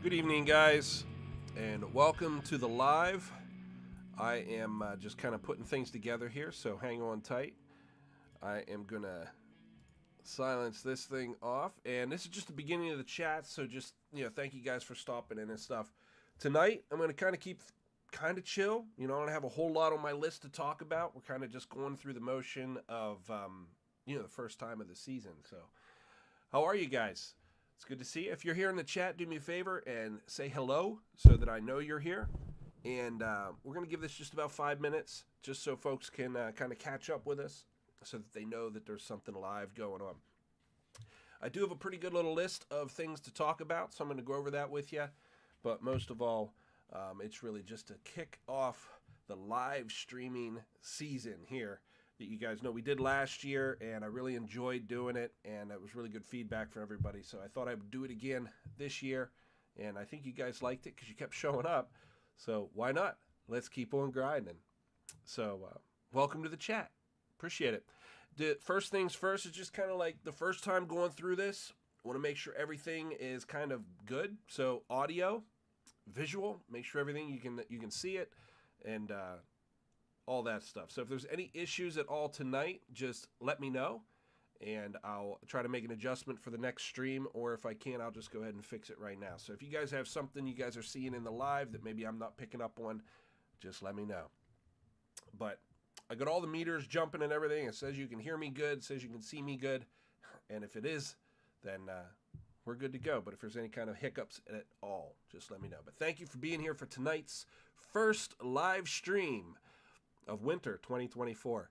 Good evening, guys, and welcome to the live. I am just kind of putting things together here, so hang on tight. I am going to silence this thing off, and this is just the beginning of the chat, so just, thank you guys for stopping in and stuff. Tonight, I'm going to kind of keep kind of chill. I don't have a whole lot on my list to talk about. We're kind of just going through the motion of, the first time of the season. So, how are you guys? It's good to see you. If you're here in the chat, do me a favor and say hello so that I know you're here. And we're going to give this just about 5 minutes just so folks can kind of catch up with us so that they know that there's something live going on. I do have a pretty good little list of things to talk about, so I'm going to go over that with you. But most of all, it's really just to kick off the live streaming season here that you guys know we did last year, and I really enjoyed doing it, and it was really good feedback from everybody. So I thought I would do it again this year, and I think you guys liked it because you kept showing up. So why not? Let's keep on grinding. So welcome to the chat. Appreciate it. The first things first is just kind of like the first time going through this. I want to make sure everything is kind of good. So audio, visual, make sure everything you can see it, and all that stuff. So if there's any issues at all tonight, just let me know, and I'll try to make an adjustment for the next stream, or if I can't, I'll just go ahead and fix it right now. So if you guys have something you guys are seeing in the live that maybe I'm not picking up on, just let me know. But I got all the meters jumping and everything. It says you can hear me good, it says you can see me good, and if it is, then we're good to go. But if there's any kind of hiccups at all, just let me know. But thank you for being here for tonight's first live stream of winter 2024.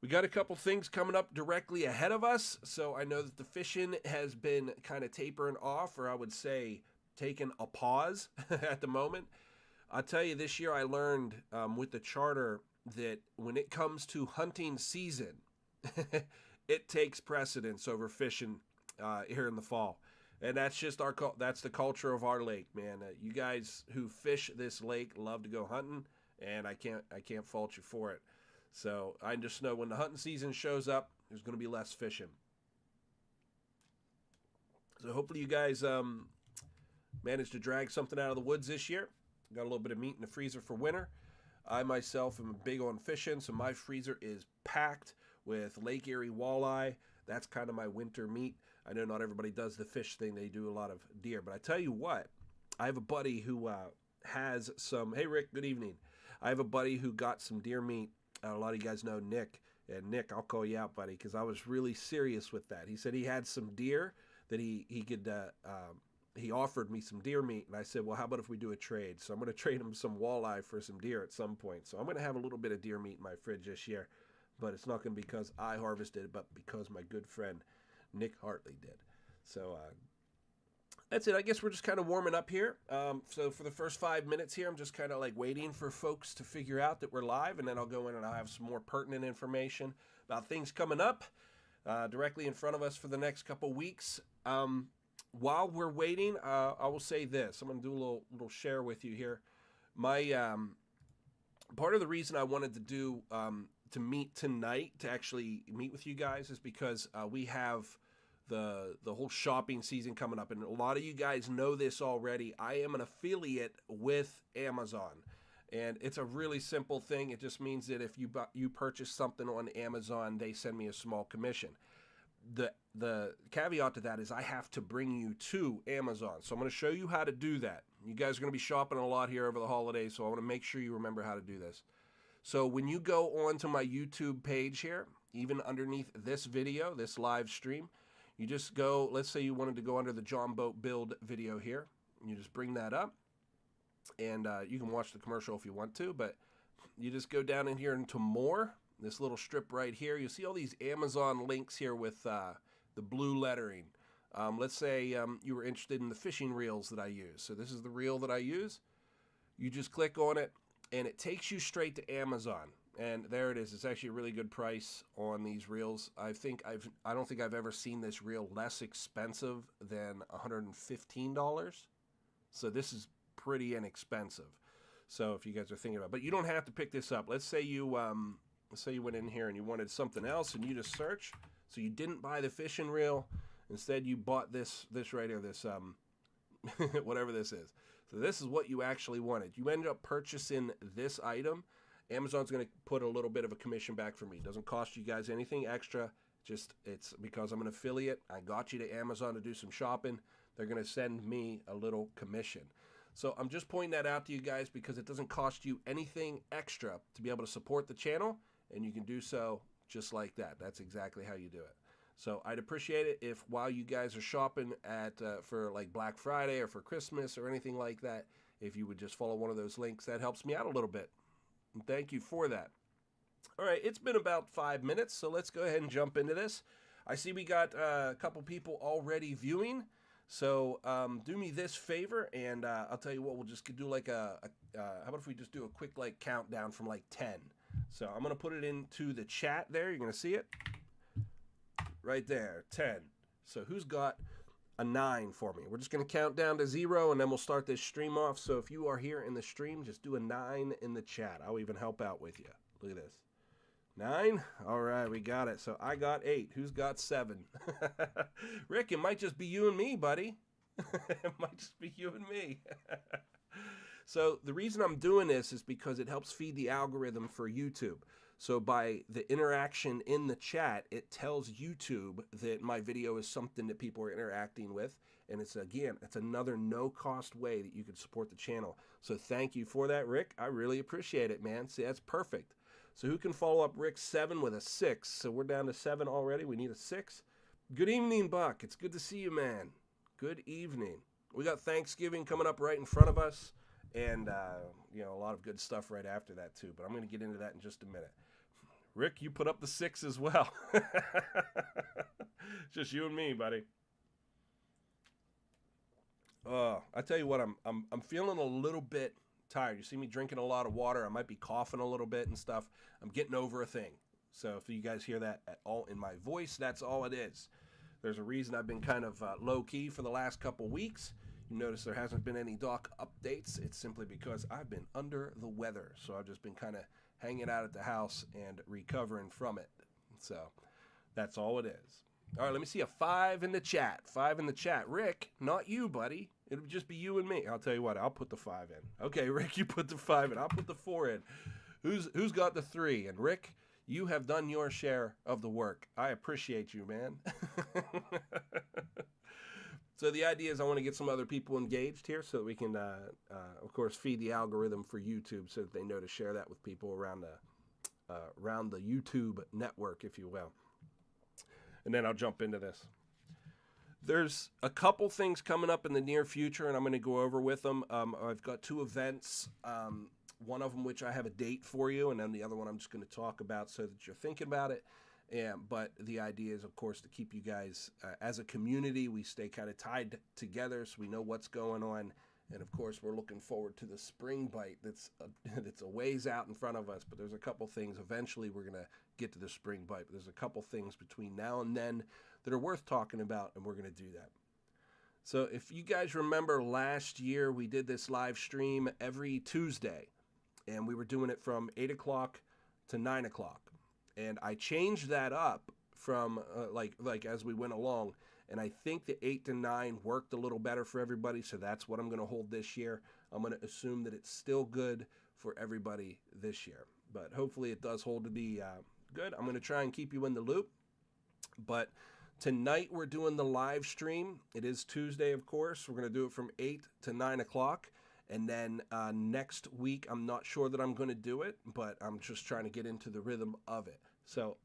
We got a couple things coming up directly ahead of us. So I know that the Fishin has been kind of tapering off, or I would say taking a pause at the moment. I'll tell you, this year I learned with the charter that when it comes to hunting season, it takes precedence over fishing here in the fall. And that's just that's the culture of our lake, man. You guys who fish this lake love to go hunting, and I can't fault you for it. So I just know when the hunting season shows up, there's going to be less fishing. So hopefully you guys managed to drag something out of the woods this year. Got a little bit of meat in the freezer for winter. I myself am big on fishing, so my freezer is packed with Lake Erie walleye. That's kind of my winter meat. I know not everybody does the fish thing. They do a lot of deer. But I tell you what, I have a buddy who has some... Hey, Rick, good evening. I have a buddy who got some deer meat. A lot of you guys know Nick. And Nick, I'll call you out, buddy, because I was really serious with that. He said he had some deer that he could... he offered me some deer meat, and I said, well, how about if we do a trade? So I'm going to trade him some walleye for some deer at some point. So I'm going to have a little bit of deer meat in my fridge this year, but it's not going to be because I harvested it, but because my good friend Nick Hartley did. So that's it. I guess we're just kind of warming up here. So for the first 5 minutes here, I'm just kind of like waiting for folks to figure out that we're live, and then I'll go in and I'll have some more pertinent information about things coming up directly in front of us for the next couple weeks. While we're waiting, I will say this. I'm going to do a little share with you here. My part of the reason I wanted to do to meet tonight, to actually meet with you guys, is because we have the whole shopping season coming up, and a lot of you guys know this already. I am an affiliate with Amazon, and it's a really simple thing. It just means that if you purchase something on Amazon, they send me a small commission. The caveat to that is I have to bring you to Amazon. So I'm going to show you how to do that. You guys are going to be shopping a lot here over the holidays, so I want to make sure you remember how to do this. So when you go onto my YouTube page here, even underneath this video, this live stream, you just go, let's say you wanted to go under the John Boat Build video here. You just bring that up, and you can watch the commercial if you want to, but you just go down in here into more. This little strip right here, you see all these Amazon links here with the blue lettering. Let's say you were interested in the fishing reels that I use. So this is the reel that I use. You just click on it, and it takes you straight to Amazon. And there it is. It's actually a really good price on these reels. I don't think I've ever seen this reel less expensive than $115. So this is pretty inexpensive. So if you guys are thinking about it, but you don't have to pick this up. Let's say you went in here and you wanted something else, and you just search. So you didn't buy the fishing reel. Instead, you bought this right here, this whatever this is. So this is what you actually wanted. You ended up purchasing this item. Amazon's going to put a little bit of a commission back for me. It doesn't cost you guys anything extra. Just it's because I'm an affiliate. I got you to Amazon to do some shopping. They're going to send me a little commission. So I'm just pointing that out to you guys because it doesn't cost you anything extra to be able to support the channel, and you can do so just like that. That's exactly how you do it. So I'd appreciate it if while you guys are shopping at for like Black Friday or for Christmas or anything like that, if you would just follow one of those links. That helps me out a little bit. And thank you for that. All right, it's been about 5 minutes, so let's go ahead and jump into this. I see we got a couple people already viewing. So do me this favor, and I'll tell you what, we'll just do like how about if we just do a quick like countdown from like 10. So I'm going to put it into the chat there. You're going to see it right there, 10. So who's got a 9 for me? We're just going to count down to 0, and then we'll start this stream off. So if you are here in the stream, just do a 9 in the chat. I'll even help out with you. Look at this. 9? All right, we got it. So I got 8. Who's got 7? Rick, it might just be you and me, buddy. It might just be you and me. So the reason I'm doing this is because it helps feed the algorithm for YouTube. So by the interaction in the chat, it tells YouTube that my video is something that people are interacting with. And it's, again, it's another no-cost way that you can support the channel. So thank you for that, Rick. I really appreciate it, man. See, that's perfect. So who can follow up Rick 7 with a 6? So we're down to 7 already. We need a 6. Good evening, Buck. It's good to see you, man. Good evening. We got Thanksgiving coming up right in front of us. And, you know, a lot of good stuff right after that, too. But I'm going to get into that in just a minute. Rick, you put up the 6 as well. Just you and me, buddy. I tell you what, I'm feeling a little bit tired. You see me drinking a lot of water. I might be coughing a little bit and stuff. I'm getting over a thing. So if you guys hear that at all in my voice, that's all it is. There's a reason I've been kind of low-key for the last couple weeks. You notice there hasn't been any doc updates. It's simply because I've been under the weather. So I've just been kind of hanging out at the house and recovering from it. So that's all it is. All right, let me see a 5 in the chat. 5 in the chat. Rick, not you, buddy. It'll just be you and me. I'll tell you what, I'll put the 5 in. Okay, Rick, you put the 5 in. I'll put the 4 in. Who's got the 3? And Rick, you have done your share of the work. I appreciate you, man. So the idea is I want to get some other people engaged here so that we can, of course, feed the algorithm for YouTube so that they know to share that with people around the YouTube network, if you will. And then I'll jump into this. There's a couple things coming up in the near future, and I'm going to go over with them. I've got 2 events, one of them which I have a date for you, and then the other one I'm just going to talk about so that you're thinking about it. But the idea is, of course, to keep you guys, as a community, we stay kind of tied together so we know what's going on. And, of course, we're looking forward to the spring bite that's a ways out in front of us. But there's a couple things. Eventually, we're going to get to the spring bite. But there's a couple things between now and then that are worth talking about, and we're going to do that. So if you guys remember last year, we did this live stream every Tuesday. And we were doing it from 8 o'clock to 9 o'clock. And I changed that up from like as we went along. And I think the 8 to 9 worked a little better for everybody. So that's what I'm going to hold this year. I'm going to assume that it's still good for everybody this year. But hopefully it does hold to be good. I'm going to try and keep you in the loop. But tonight we're doing the live stream. It is Tuesday, of course. We're going to do it from 8 to 9 o'clock. And then next week, I'm not sure that I'm going to do it, but I'm just trying to get into the rhythm of it. So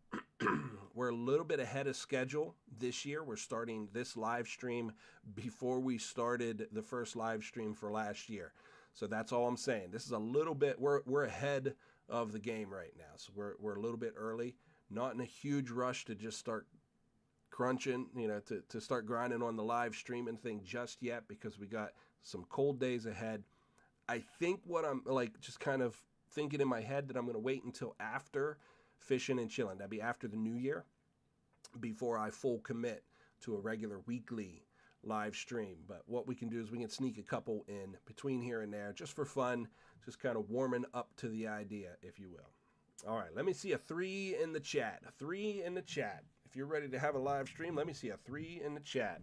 we're a little bit ahead of schedule this year. We're starting this live stream before we started the first live stream for last year. So that's all I'm saying. This is a little bit, we're ahead of the game right now. So we're a little bit early, not in a huge rush to just start crunching, you know, to start grinding on the live streaming thing just yet, because we got some cold days ahead. I think what I'm like just kind of thinking in my head that I'm going to wait until after Fishin' and Chillin'. That'd be after the new year before I full commit to a regular weekly live stream. But what we can do is we can sneak a couple in between here and there just for fun, just kind of warming up to the idea, if you will. All right, let me see a 3 in the chat. A 3 in the chat. If you're ready to have a live stream, let me see a 3 in the chat.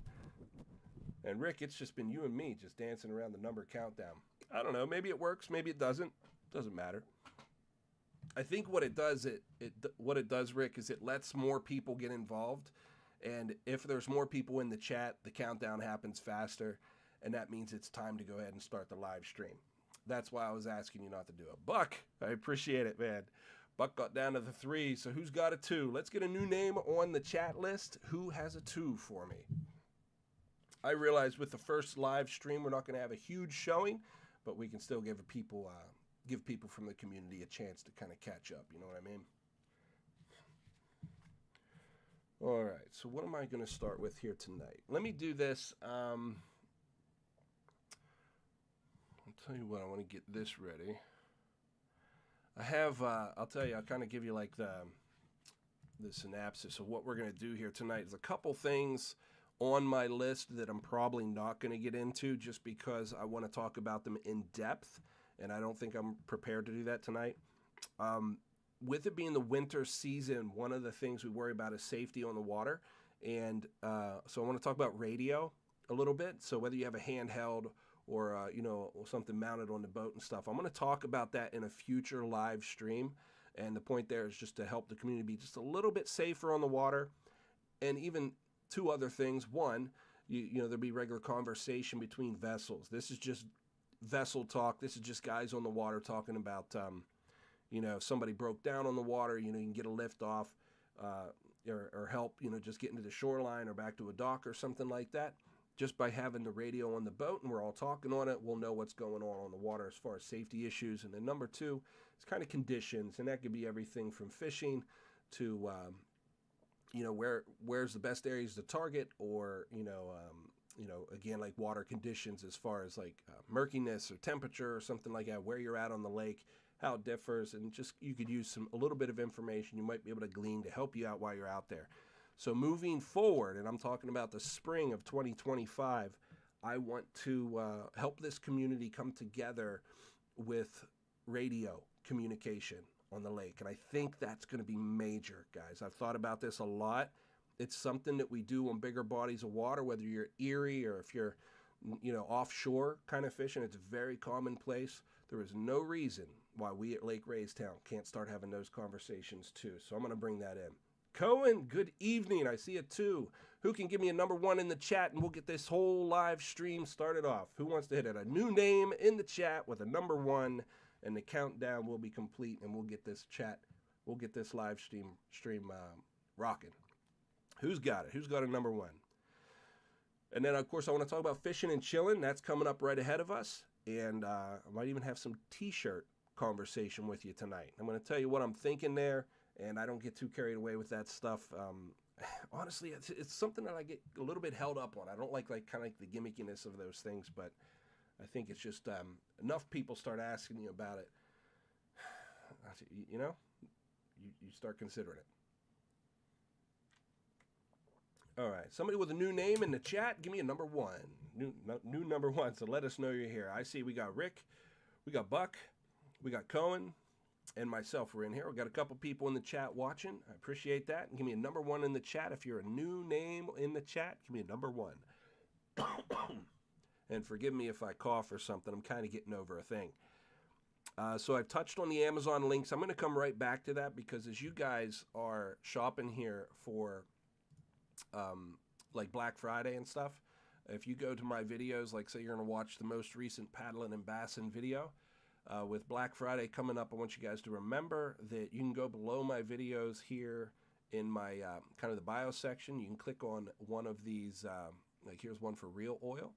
And Rick, it's just been you and me just dancing around the number countdown. I don't know. Maybe it works. Maybe it doesn't. Doesn't matter. I think what it does, Rick, is it lets more people get involved. And if there's more people in the chat, the countdown happens faster. And that means it's time to go ahead and start the live stream. That's why I was asking you not to do it. Buck, I appreciate it, man. Buck got down to the 3, so who's got a 2? Let's get a new name on the chat list. Who has a 2 for me? I realize with the first live stream, we're not going to have a huge showing, but we can still give people from the community a chance to kind of catch up. You know what I mean? All right, so what am I going to start with here tonight? Let me do this. I'll tell you what, I want to get this ready. I have, I'll tell you, I'll kind of give you like the synopsis of what we're going to do here tonight. There's a couple things on my list that I'm probably not going to get into just because I want to talk about them in depth, and I don't think I'm prepared to do that tonight. With it being the winter season, one of the things we worry about is safety on the water, and so I want to talk about radio a little bit. So whether you have a handheld or something mounted on the boat and stuff, I'm going to talk about that in a future live stream. And the point there is just to help the community be just a little bit safer on the water, and even 2 other things. One, there'll be regular conversation between vessels. This is just vessel talk. This is just guys on the water talking about, if somebody broke down on the water, you can get a lift off or help, just getting to the shoreline or back to a dock or something like that. Just by having the radio on the boat and we're all talking on it, we'll know what's going on the water as far as safety issues. And then number 2 is kind of conditions, and that could be everything from fishing to where's the best areas to target, or again, like water conditions as far as like murkiness or temperature or something like that, where you're at on the lake, how it differs, and just you could use a little bit of information you might be able to glean to help you out while you're out there. So moving forward, and I'm talking about the spring of 2025, I want to help this community come together with radio communication on the lake. And I think that's going to be major, guys. I've thought about this a lot. It's something that we do on bigger bodies of water, whether you're Erie or if you're, offshore kind of fishing. It's very commonplace. There is no reason why we at Lake Raystown can't start having those conversations too. So I'm going to bring that in. Cohen, good evening. I see a 2. Who can give me a number 1 in the chat, and we'll get this whole live stream started off? Who wants to hit it? A new name in the chat with a number 1, and the countdown will be complete, and we'll get this live stream rocking. Who's got it? Who's got a number 1? And then, of course, I want to talk about fishing and chilling. That's coming up right ahead of us, and I might even have some T-shirt conversation with you tonight. I'm going to tell you what I'm thinking there, and I don't get too carried away with that stuff. Honestly, it's something that I get a little bit held up on. I don't like kind of like the gimmickiness of those things, but I think it's just enough people start asking you about it. You start considering it. All right, somebody with a new name in the chat, give me a number 1. New number 1, so let us know you're here. I see we got Rick, we got Buck, we got Cohen, and myself are in here. We've got a couple people in the chat watching. I appreciate that. And give me a number 1 in the chat. If you're a new name in the chat, give me a number 1. And forgive me if I cough or something. I'm kind of getting over a thing. So I've touched on the Amazon links. I'm going to come right back to that because as you guys are shopping here for like Black Friday and stuff, if you go to my videos, like say you're going to watch the most recent paddling and bassing video, with Black Friday coming up, I want you guys to remember that you can go below my videos here in my kind of the bio section. You can click on one of these, like here's one for reel oil,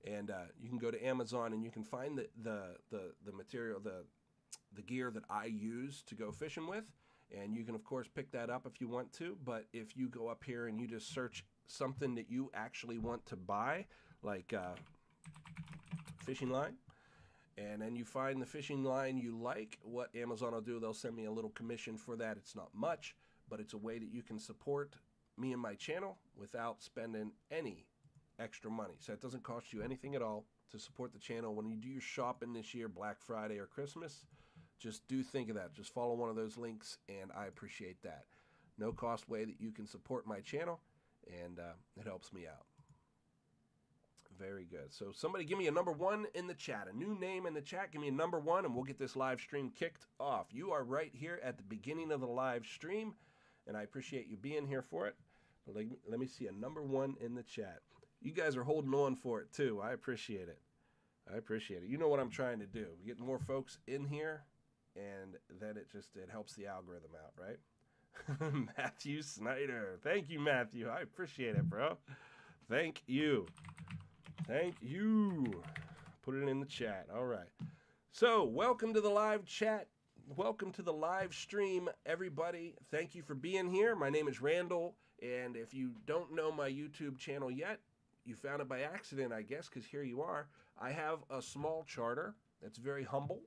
and you can go to Amazon and you can find the material, the gear that I use to go fishing with, and you can of course pick that up if you want to. But if you go up here and you just search something that you actually want to buy, like fishing line, and then you find the fishing line you like, what Amazon will do, they'll send me a little commission for that. It's not much, but it's a way that you can support me and my channel without spending any extra money. So it doesn't cost you anything at all to support the channel. When you do your shopping this year, Black Friday or Christmas, just do think of that. Just follow one of those links, and I appreciate that. No cost way that you can support my channel, and it helps me out. Very good. So somebody give me a number 1 in the chat. A new name in the chat. Give me a number 1, and we'll get this live stream kicked off. You are right here at the beginning of the live stream, and I appreciate you being here for it. But let me see a number 1 in the chat. You guys are holding on for it, too. I appreciate it. I appreciate it. You know what I'm trying to do. We get more folks in here, and then it helps the algorithm out, right? Matthew Snyder. Thank you, Matthew. I appreciate it, bro. Thank you. Thank you. Put it in the chat. All right. So, welcome to the live chat. Welcome to the live stream, everybody. Thank you for being here. My name is Randall, and if you don't know my YouTube channel yet, you found it by accident, I guess, because here you are. I have a small charter that's very humble.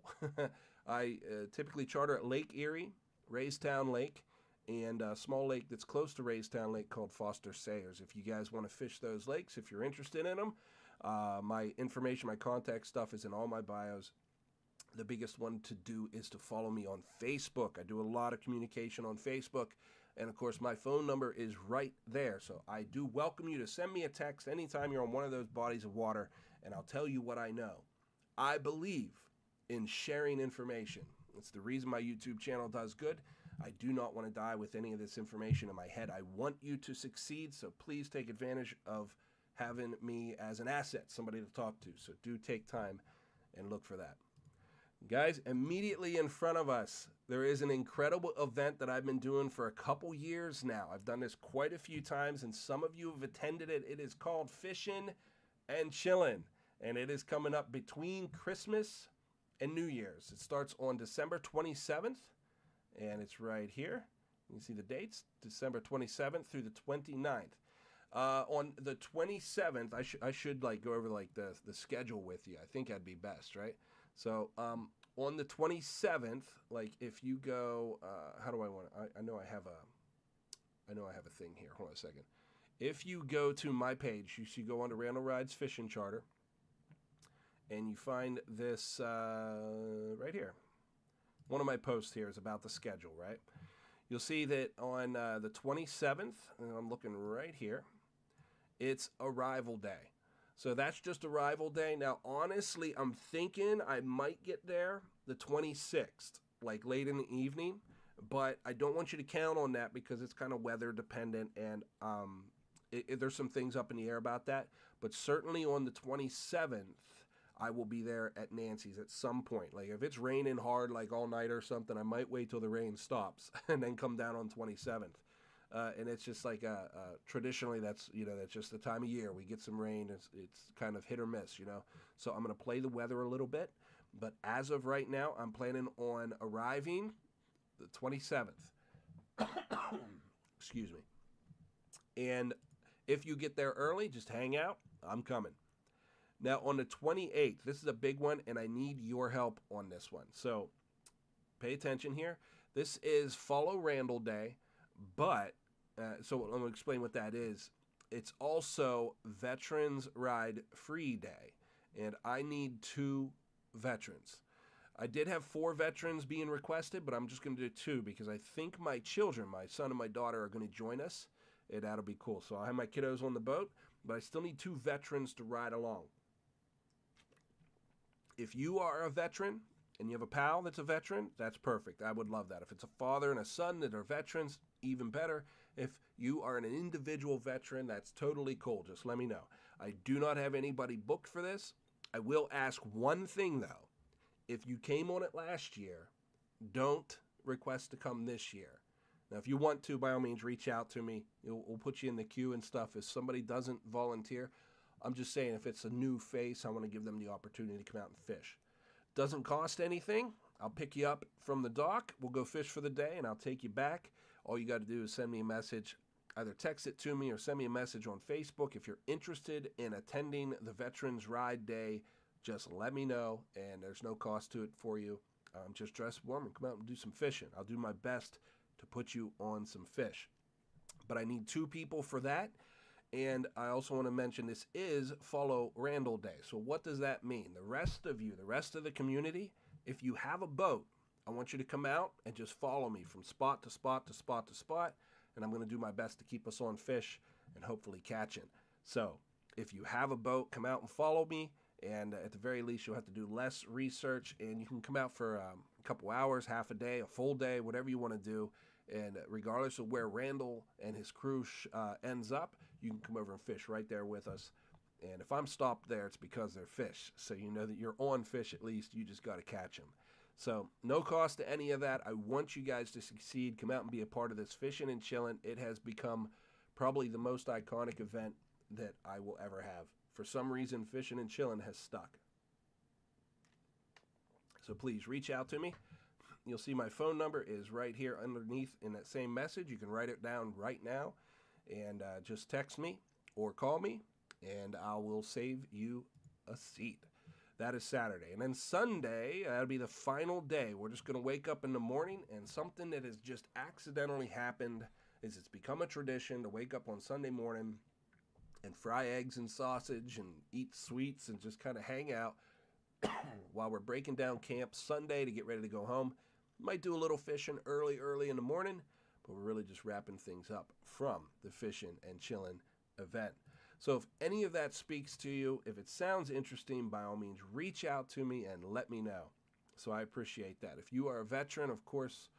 I typically charter at Lake Erie, Raystown Lake, and a small lake that's close to Raystown Lake called Foster Sayers. If you guys want to fish those lakes, if you're interested in them, my information, my contact stuff is in all my bios. The biggest one to do is to follow me on Facebook. I do a lot of communication on Facebook. And, of course, my phone number is right there. So I do welcome you to send me a text anytime you're on one of those bodies of water, and I'll tell you what I know. I believe in sharing information. It's the reason my YouTube channel does good. I do not want to die with any of this information in my head. I want you to succeed, so please take advantage of having me as an asset, somebody to talk to. So do take time and look for that. Guys, immediately in front of us, there is an incredible event that I've been doing for a couple years now. I've done this quite a few times, and some of you have attended it. It is called Fishin' and Chillin', and it is coming up between Christmas and New Year's. It starts on December 27th, and it's right here. You can see the dates, December 27th through the 29th. On the 27th, I should like go over like the schedule with you. I think that'd be best, right? So on the 27th, like if you go, how do I want to? I know I have a thing here. Hold on a second. If you go to my page, you should go on to Randall Rydes Fishing Charter, and you find this right here. One of my posts here is about the schedule, right? You'll see that on the 27th, and I'm looking right here, it's arrival day. So that's just arrival day. Now, honestly, I'm thinking I might get there the 26th, like late in the evening, but I don't want you to count on that because it's kind of weather dependent, and there's some things up in the air about that. But certainly on the 27th, I will be there at Nancy's at some point. Like if it's raining hard, like all night or something, I might wait till the rain stops and then come down on 27th. And it's just like traditionally that's just the time of year we get some rain. It's kind of hit or miss, So I'm going to play the weather a little bit, but as of right now, I'm planning on arriving the 27th. Excuse me. And if you get there early, just hang out. I'm coming. Now on the 28th, this is a big one, and I need your help on this one. So pay attention here. This is Follow Randall Day, but so I'm going to explain what that is. It's also Veterans Ride Free Day, and I need 2 veterans. I did have 4 veterans being requested, but I'm just going to do 2 because I think my children, my son and my daughter, are going to join us, and that'll be cool. So I'll have my kiddos on the boat, but I still need 2 veterans to ride along. If you are a veteran and you have a pal that's a veteran, that's perfect. I would love that. If it's a father and a son that are veterans, even better. If you are an individual veteran, that's totally cool. Just let me know. I do not have anybody booked for this. I will ask one thing, though. If you came on it last year, don't request to come this year. Now, if you want to, by all means, reach out to me. We'll put you in the queue and stuff. If somebody doesn't volunteer, I'm just saying if it's a new face, I want to give them the opportunity to come out and fish. Doesn't cost anything. I'll pick you up from the dock. We'll go fish for the day, and I'll take you back. All you got to do is send me a message. Either text it to me or send me a message on Facebook. If you're interested in attending the Veterans Ride Day, just let me know, and there's no cost to it for you. Just dress warm and come out and do some fishing. I'll do my best to put you on some fish. But I need 2 people for that. And I also want to mention this is Follow Randall Day. So what does that mean? The rest of you, the rest of the community, if you have a boat, I want you to come out and just follow me from spot to spot to spot to spot. And I'm going to do my best to keep us on fish and hopefully catching. So If you have a boat, come out and follow me. And at the very least, you'll have to do less research, and you can come out for a couple hours, half a day, a full day, whatever you want to do. And regardless of where Randall and his crew ends up, you can come over and fish right there with us. And if I'm stopped there, it's because they're fish. So you know that you're on fish at least. You just got to catch them. So no cost to any of that. I want you guys to succeed. Come out and be a part of this Fishin' and Chillin'. It has become probably the most iconic event that I will ever have. For some reason, Fishin' and Chillin' has stuck. So please reach out to me. You'll see my phone number is right here underneath in that same message. You can write it down right now and just text me or call me, and I will save you a seat. That is Saturday. And then Sunday, that'll be the final day. We're just going to wake up in the morning, and something that has just accidentally happened is it's become a tradition to wake up on Sunday morning and fry eggs and sausage and eat sweets and just kind of hang out while we're breaking down camp Sunday to get ready to go home. Might do a little fishing early in the morning, but we're really just wrapping things up from the Fishin' and Chillin' event. So if any of that speaks to you, if it sounds interesting, by all means, reach out to me and let me know. So I appreciate that. If you are a veteran, of course,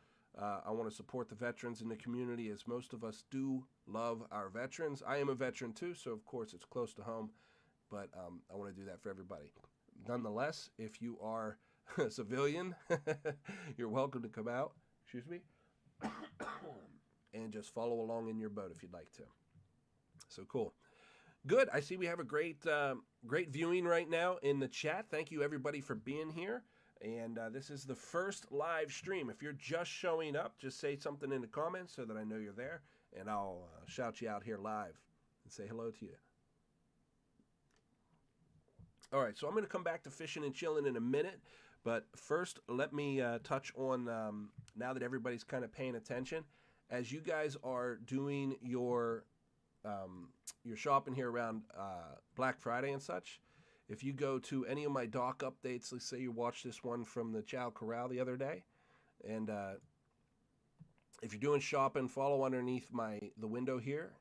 I want to support the veterans in the community, as most of us do love our veterans. I am a veteran too, so of course it's close to home, but I want to do that for everybody. Nonetheless, if you are a civilian, you're welcome to come out, and just follow along in your boat if you'd like to. So cool. Good. I see we have a great viewing right now in the chat. Thank you, everybody, for being here. And this is the first live stream. If you're just showing up, just say something in the comments so that I know you're there, and I'll shout you out here live and say hello to you. All right, so I'm going to come back to Fishin' and Chillin' in a minute, but first let me touch on, now that everybody's kind of paying attention, as you guys are doing your shopping here around Black Friday and such. If you go to any of my dock updates, let's say you watched this one from the Chow Corral the other day, and if you're doing shopping, follow underneath the window here,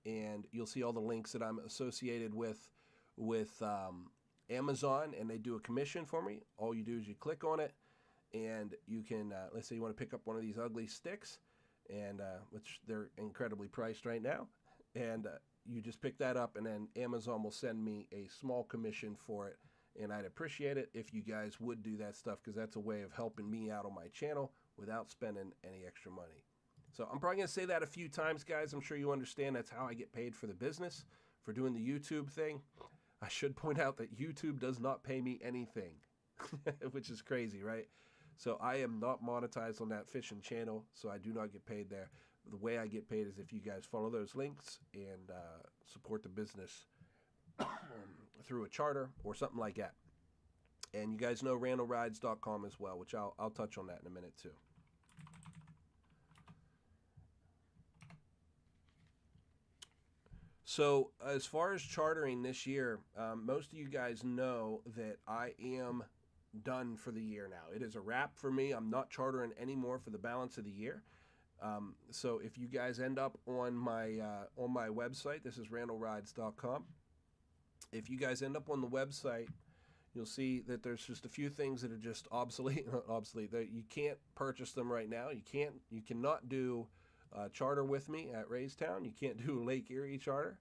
and you'll see all the links that I'm associated with Amazon, and they do a commission for me. All you do is you click on it, and you can, let's say you want to pick up one of these ugly sticks, and which they're incredibly priced right now, and you just pick that up, and then Amazon will send me a small commission for it, and I'd appreciate it if you guys would do that stuff, because that's a way of helping me out on my channel without spending any extra money. So I'm probably going to say that a few times, guys. I'm sure you understand that's how I get paid for the business, for doing the YouTube thing. I should point out that YouTube does not pay me anything, which is crazy, right? So I am not monetized on that Fishin' channel, so I do not get paid there. The way I get paid is if you guys follow those links and support the business through a charter or something like that. And you guys know randallrydes.com as well, which I'll touch on that in a minute too. So as far as chartering this year, most of you guys know that I am done for the year now. It is a wrap for me. I'm not chartering anymore for the balance of the year. So if you guys end up on my website, this is randallrydes.com. If you guys end up on the website, you'll see that there's just a few things that are just obsolete. That you can't purchase them right now. You cannot do charter with me at Lewistown. You can't do Lake Erie charter.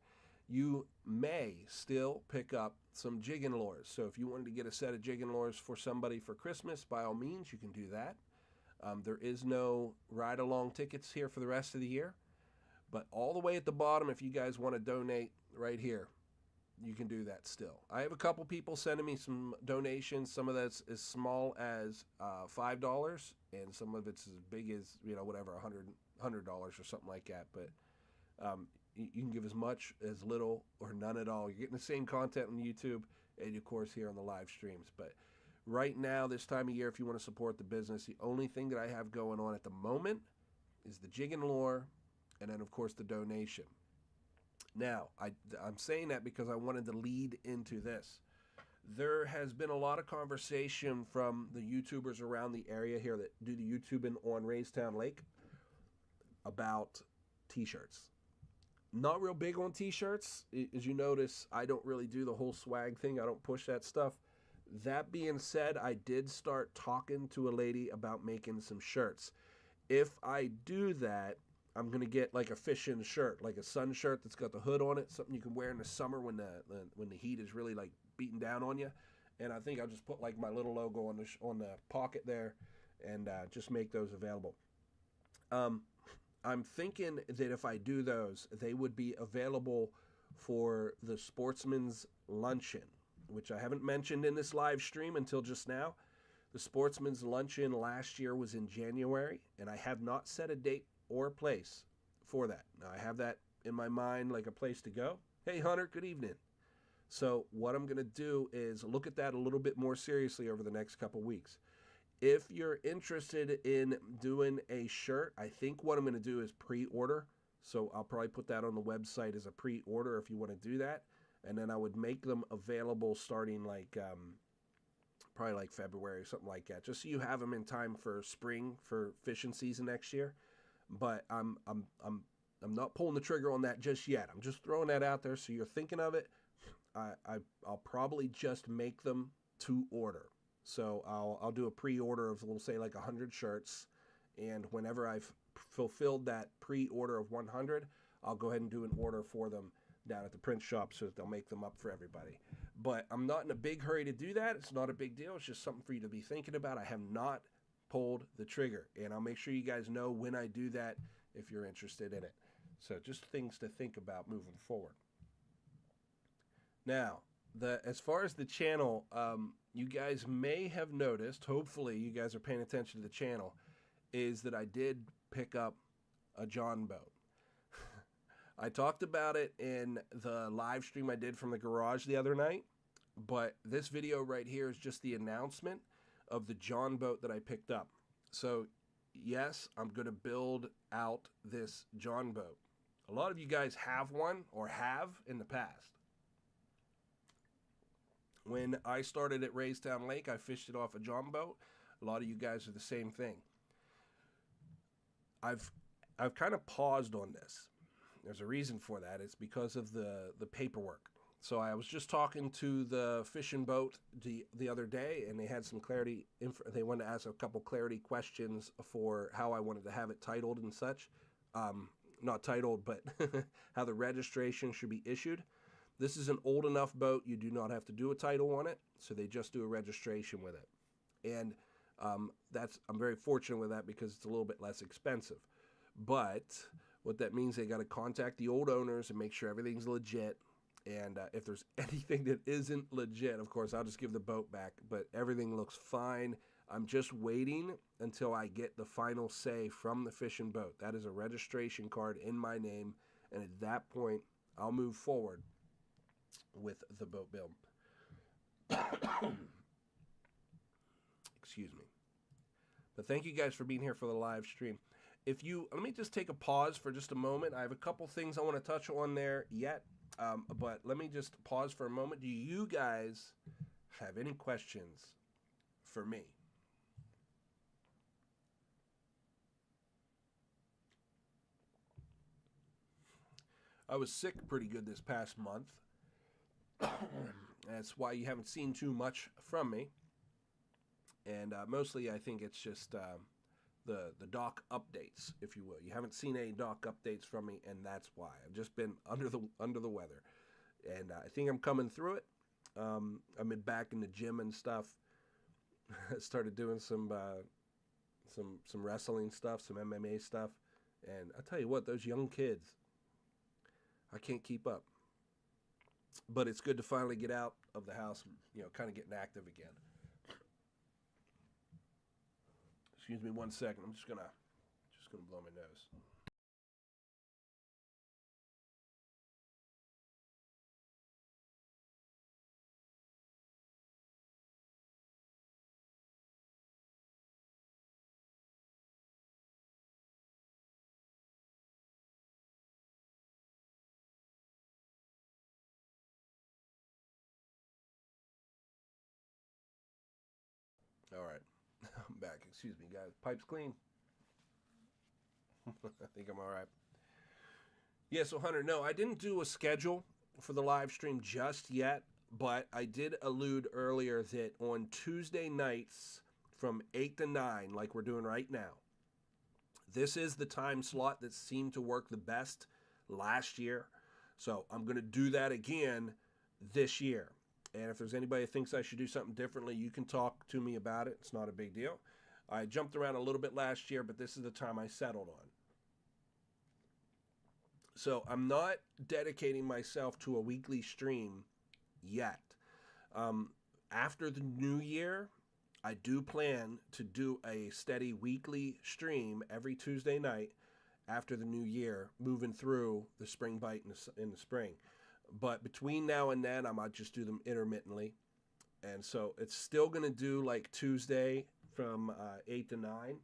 You may still pick up some jigging lures. So if you wanted to get a set of jigging lures for somebody for Christmas, by all means, you can do that. There is no ride-along tickets here for the rest of the year. But all the way at the bottom, if you guys want to donate right here, you can do that still. I have a couple people sending me some donations. Some of that's as small as $5, and some of it's as big as, whatever, $100 or something like that. But you can give as much, as little, or none at all. You're getting the same content on YouTube and, of course, here on the live streams. But right now, this time of year, if you want to support the business, the only thing that I have going on at the moment is the jig and lure, and then, of course, the donation. Now, I'm saying that because I wanted to lead into this. There has been a lot of conversation from the YouTubers around the area here that do the YouTubing on Lewistown Lake about T-shirts. Not real big on t-shirts. As you notice, I don't really do the whole swag thing. I don't push that stuff. That being said, I did start talking to a lady about making some shirts. If I do that, I'm gonna get like a Fishin shirt, like a sun shirt that's got the hood on it, something you can wear in the summer when the heat is really like beating down on you. And I think I'll just put like my little logo on the pocket there, and just make those available. I'm thinking that if I do those, they would be available for the Sportsman's Luncheon, which I haven't mentioned in this live stream until just now. The Sportsman's Luncheon last year was in January, and I have not set a date or a place for that. Now, I have that in my mind, like a place to go. Hey, Hunter, good evening. So what I'm going to do is look at that a little bit more seriously over the next couple weeks. If you're interested in doing a shirt, I think what I'm going to do is pre-order. So I'll probably put that on the website as a pre-order if you want to do that. And then I would make them available starting like probably like February or something like that, just so you have them in time for spring, for fishing season next year. But I'm not pulling the trigger on that just yet. I'm just throwing that out there so you're thinking of it. I'll probably just make them to order. So I'll do a pre-order of, we'll say, like 100 shirts, and whenever I've fulfilled that pre-order of 100, I'll go ahead and do an order for them down at the print shop so that they'll make them up for everybody. But I'm not in a big hurry to do that. It's not a big deal. It's just something for you to be thinking about. I have not pulled the trigger, and I'll make sure you guys know when I do that if you're interested in it. So just things to think about moving forward. Now, as far as the channel, you guys may have noticed, hopefully you guys are paying attention to the channel, is that I did pick up a John boat. I talked about it in the live stream I did from the garage the other night, but this video right here is just the announcement of the John boat that I picked up. So yes, I'm going to build out this John boat. A lot of you guys have one or have in the past. When I started at Lewistown Lake, I fished it off a John boat. A lot of you guys are the same thing. I've kind of paused on this. There's a reason for that. It's because of the paperwork. So I was just talking to the fishing boat the other day, and they had some clarity. They wanted to ask a couple clarity questions for how I wanted to have it titled and such. Not titled, but how the registration should be issued. This is an old enough boat. You do not have to do a title on it, so they just do a registration with it. And I'm very fortunate with that because it's a little bit less expensive. But what that means, they got to contact the old owners and make sure everything's legit. And if there's anything that isn't legit, of course, I'll just give the boat back. But everything looks fine. I'm just waiting until I get the final say from the fishing boat. That is a registration card in my name. And at that point, I'll move forward with the boat build. Excuse me. But thank you guys for being here for the live stream. Let me just take a pause for just a moment. I have a couple things I want to touch on there yet, but let me just pause for a moment. Do you guys have any questions for me? I was sick pretty good this past month. That's why you haven't seen too much from me. And mostly I think it's just the doc updates, if you will. You haven't seen any doc updates from me, and that's why. I've just been under the weather. And I think I'm coming through it. I'm back in the gym and stuff. Started doing some wrestling stuff, some MMA stuff. And I tell you what, those young kids, I can't keep up. But it's good to finally get out of the house and, kind of getting active again. Excuse me one second. I'm just gonna blow my nose. All right, I'm back. Excuse me, guys. Pipe's clean. I think I'm all right. Yeah, so Hunter, no, I didn't do a schedule for the live stream just yet, but I did allude earlier that on Tuesday nights from 8 to 9, like we're doing right now, this is the time slot that seemed to work the best last year. So I'm going to do that again this year. And if there's anybody that thinks I should do something differently, you can talk to me about it. It's not a big deal. I jumped around a little bit last year, but this is the time I settled on. So I'm not dedicating myself to a weekly stream yet. After the new year, I do plan to do a steady weekly stream every Tuesday night after the new year, moving through the spring bite in the spring. But between now and then, I might just do them intermittently. And so it's still going to do like Tuesday from 8 to 9.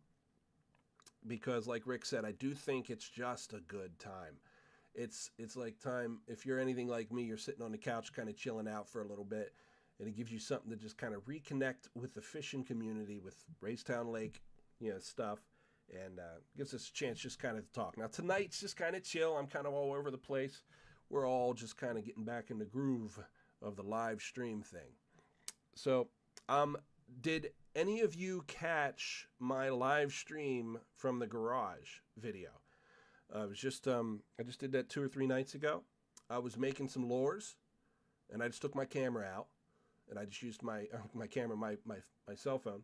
Because like Rick said, I do think it's just a good time. It's like time, if you're anything like me, you're sitting on the couch kind of chilling out for a little bit. And it gives you something to just kind of reconnect with the fishing community, with Lewistown Lake, stuff. And gives us a chance just kind of to talk. Now, tonight's just kind of chill. I'm kind of all over the place. We're all just kind of getting back in the groove of the live stream thing. So, did any of you catch my live stream from the garage video? I just did that 2 or 3 nights ago. I was making some lures, and I just took my camera out, and I just used my camera, my cell phone,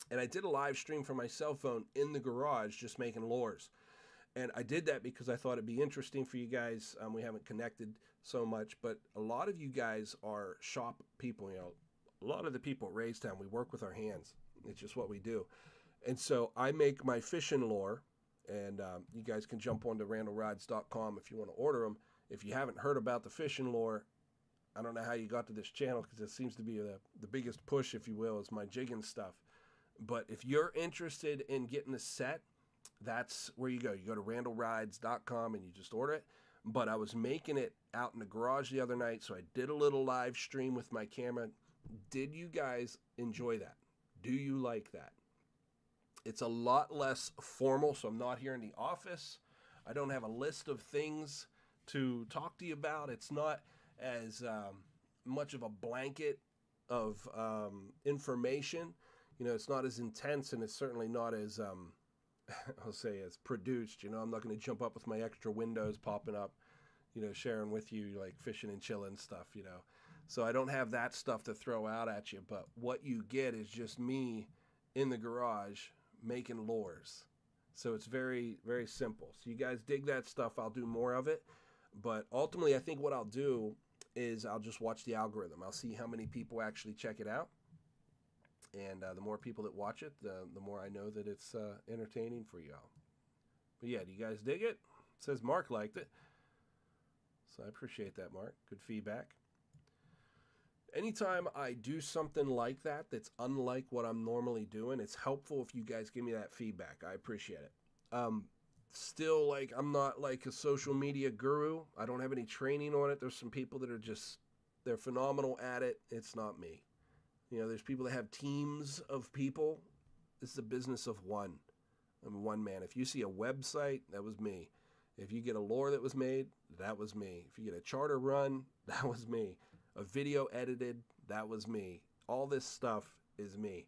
and I did a live stream from my cell phone in the garage, just making lures. And I did that because I thought it'd be interesting for you guys. We haven't connected so much, but a lot of you guys are shop people. A lot of the people at Lewistown, we work with our hands. It's just what we do. And so I make my fishing lure, and you guys can jump onto randallrydes.com if you want to order them. If you haven't heard about the fishing lure, I don't know how you got to this channel, because it seems to be the biggest push, if you will, is my jigging stuff. But if you're interested in getting a set, that's where you go. You go to randallrydes.com and you just order it. But I was making it out in the garage the other night, so I did a little live stream with my camera. Did you guys enjoy that? Do you like that? It's a lot less formal, so I'm not here in the office. I don't have a list of things to talk to you about. It's not as much of a blanket of information. It's not as intense, and it's certainly not as I'll say as produced. I'm not going to jump up with my extra windows popping up, sharing with you like fishing and chilling stuff, So I don't have that stuff to throw out at you, but what you get is just me in the garage making lures. So it's very, very simple. So you guys dig that stuff, I'll do more of it. But ultimately, I think what I'll do is I'll just watch the algorithm. I'll see how many people actually check it out. And the more people that watch it, the more I know that it's entertaining for y'all. But yeah, do you guys dig it? It says Mark liked it. So I appreciate that, Mark. Good feedback. Anytime I do something like that that's unlike what I'm normally doing, it's helpful if you guys give me that feedback. I appreciate it. Still, I'm not like a social media guru. I don't have any training on it. There's some people that are they're phenomenal at it. It's not me. There's people that have teams of people. This is a business of one. I'm one man. If you see a website, that was me. If you get a lure that was made, that was me. If you get a charter run, that was me. A video edited, that was me. All this stuff is me.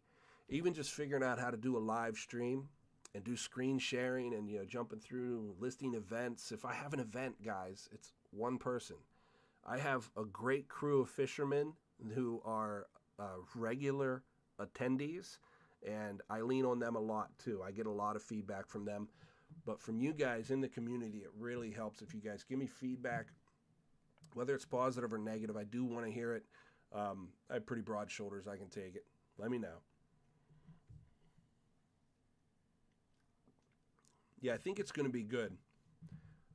Even just figuring out how to do a live stream and do screen sharing and, jumping through listing events. If I have an event, guys, it's one person. I have a great crew of fishermen who are regular attendees, and I lean on them a lot too. I get a lot of feedback from them, but from you guys in the community, it really helps if you guys give me feedback, whether it's positive or negative. I do want to hear it. I have pretty broad shoulders. I can take it. Let me know. Yeah, I think it's going to be good.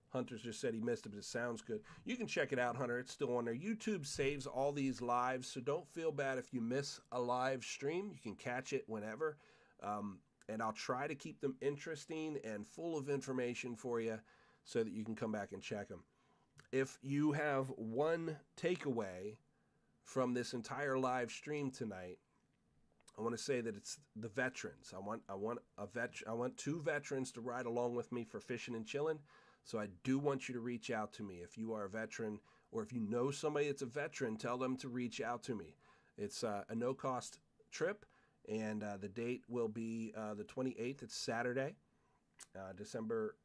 Hunter's just said he missed it, but it sounds good. You can check it out, Hunter. It's still on there. YouTube saves all these lives, so don't feel bad if you miss a live stream. You can catch it whenever. And I'll try to keep them interesting and full of information for you so that you can come back and check them. If you have one takeaway from this entire live stream tonight, I want to say that it's the veterans. I want 2 veterans to ride along with me for fishing and chilling. So I do want you to reach out to me if you are a veteran, or if you know somebody that's a veteran, tell them to reach out to me. It's a no-cost trip, and the date will be the 28th. It's Saturday, December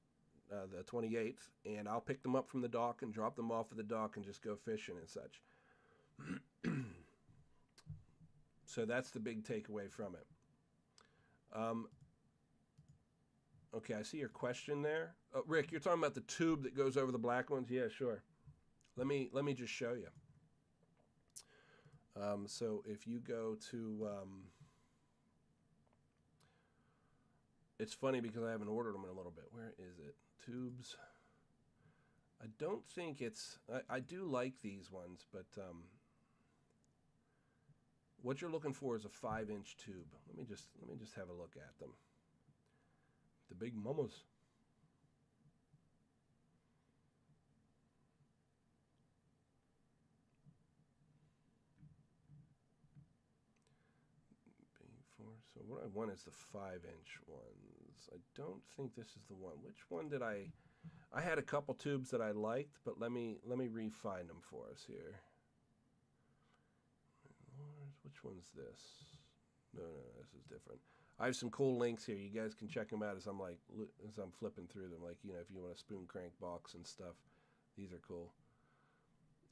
the 28th, and I'll pick them up from the dock and drop them off at the dock and just go fishing and such. So that's the big takeaway from it. Okay, I see your question there. Oh, Rick, you're talking about the tube that goes over the black ones? Yeah, sure. Let me just show you. So if you go to, it's funny because I haven't ordered them in a little bit. Where is it? Tubes. I don't think it's, I do like these ones, but what you're looking for is a 5-inch tube. Let me just have a look at them. The big mamas. So what I want is the 5-inch ones. I don't think this is the one. Which one did I had a couple tubes that I liked, but let me refine them for us here. Which one's this? No, this is different. I have some cool links here. You guys can check them out as I'm flipping through them. Like, if you want a spoon crank box and stuff, these are cool.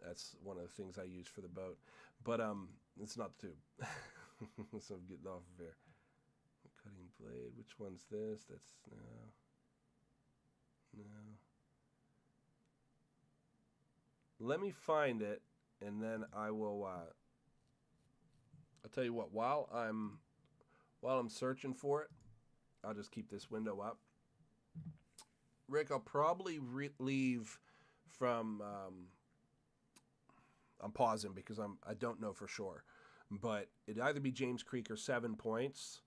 That's one of the things I use for the boat. But it's not the tube. So I'm getting off of here. Cutting blade. Which one's this? That's no. Let me find it, and then I will. I'll tell you what. While I'm searching for it, I'll just keep this window up. Rick, I'll probably leave from. I'm pausing because I don't know for sure, but it'd either be James Creek or 7 Points,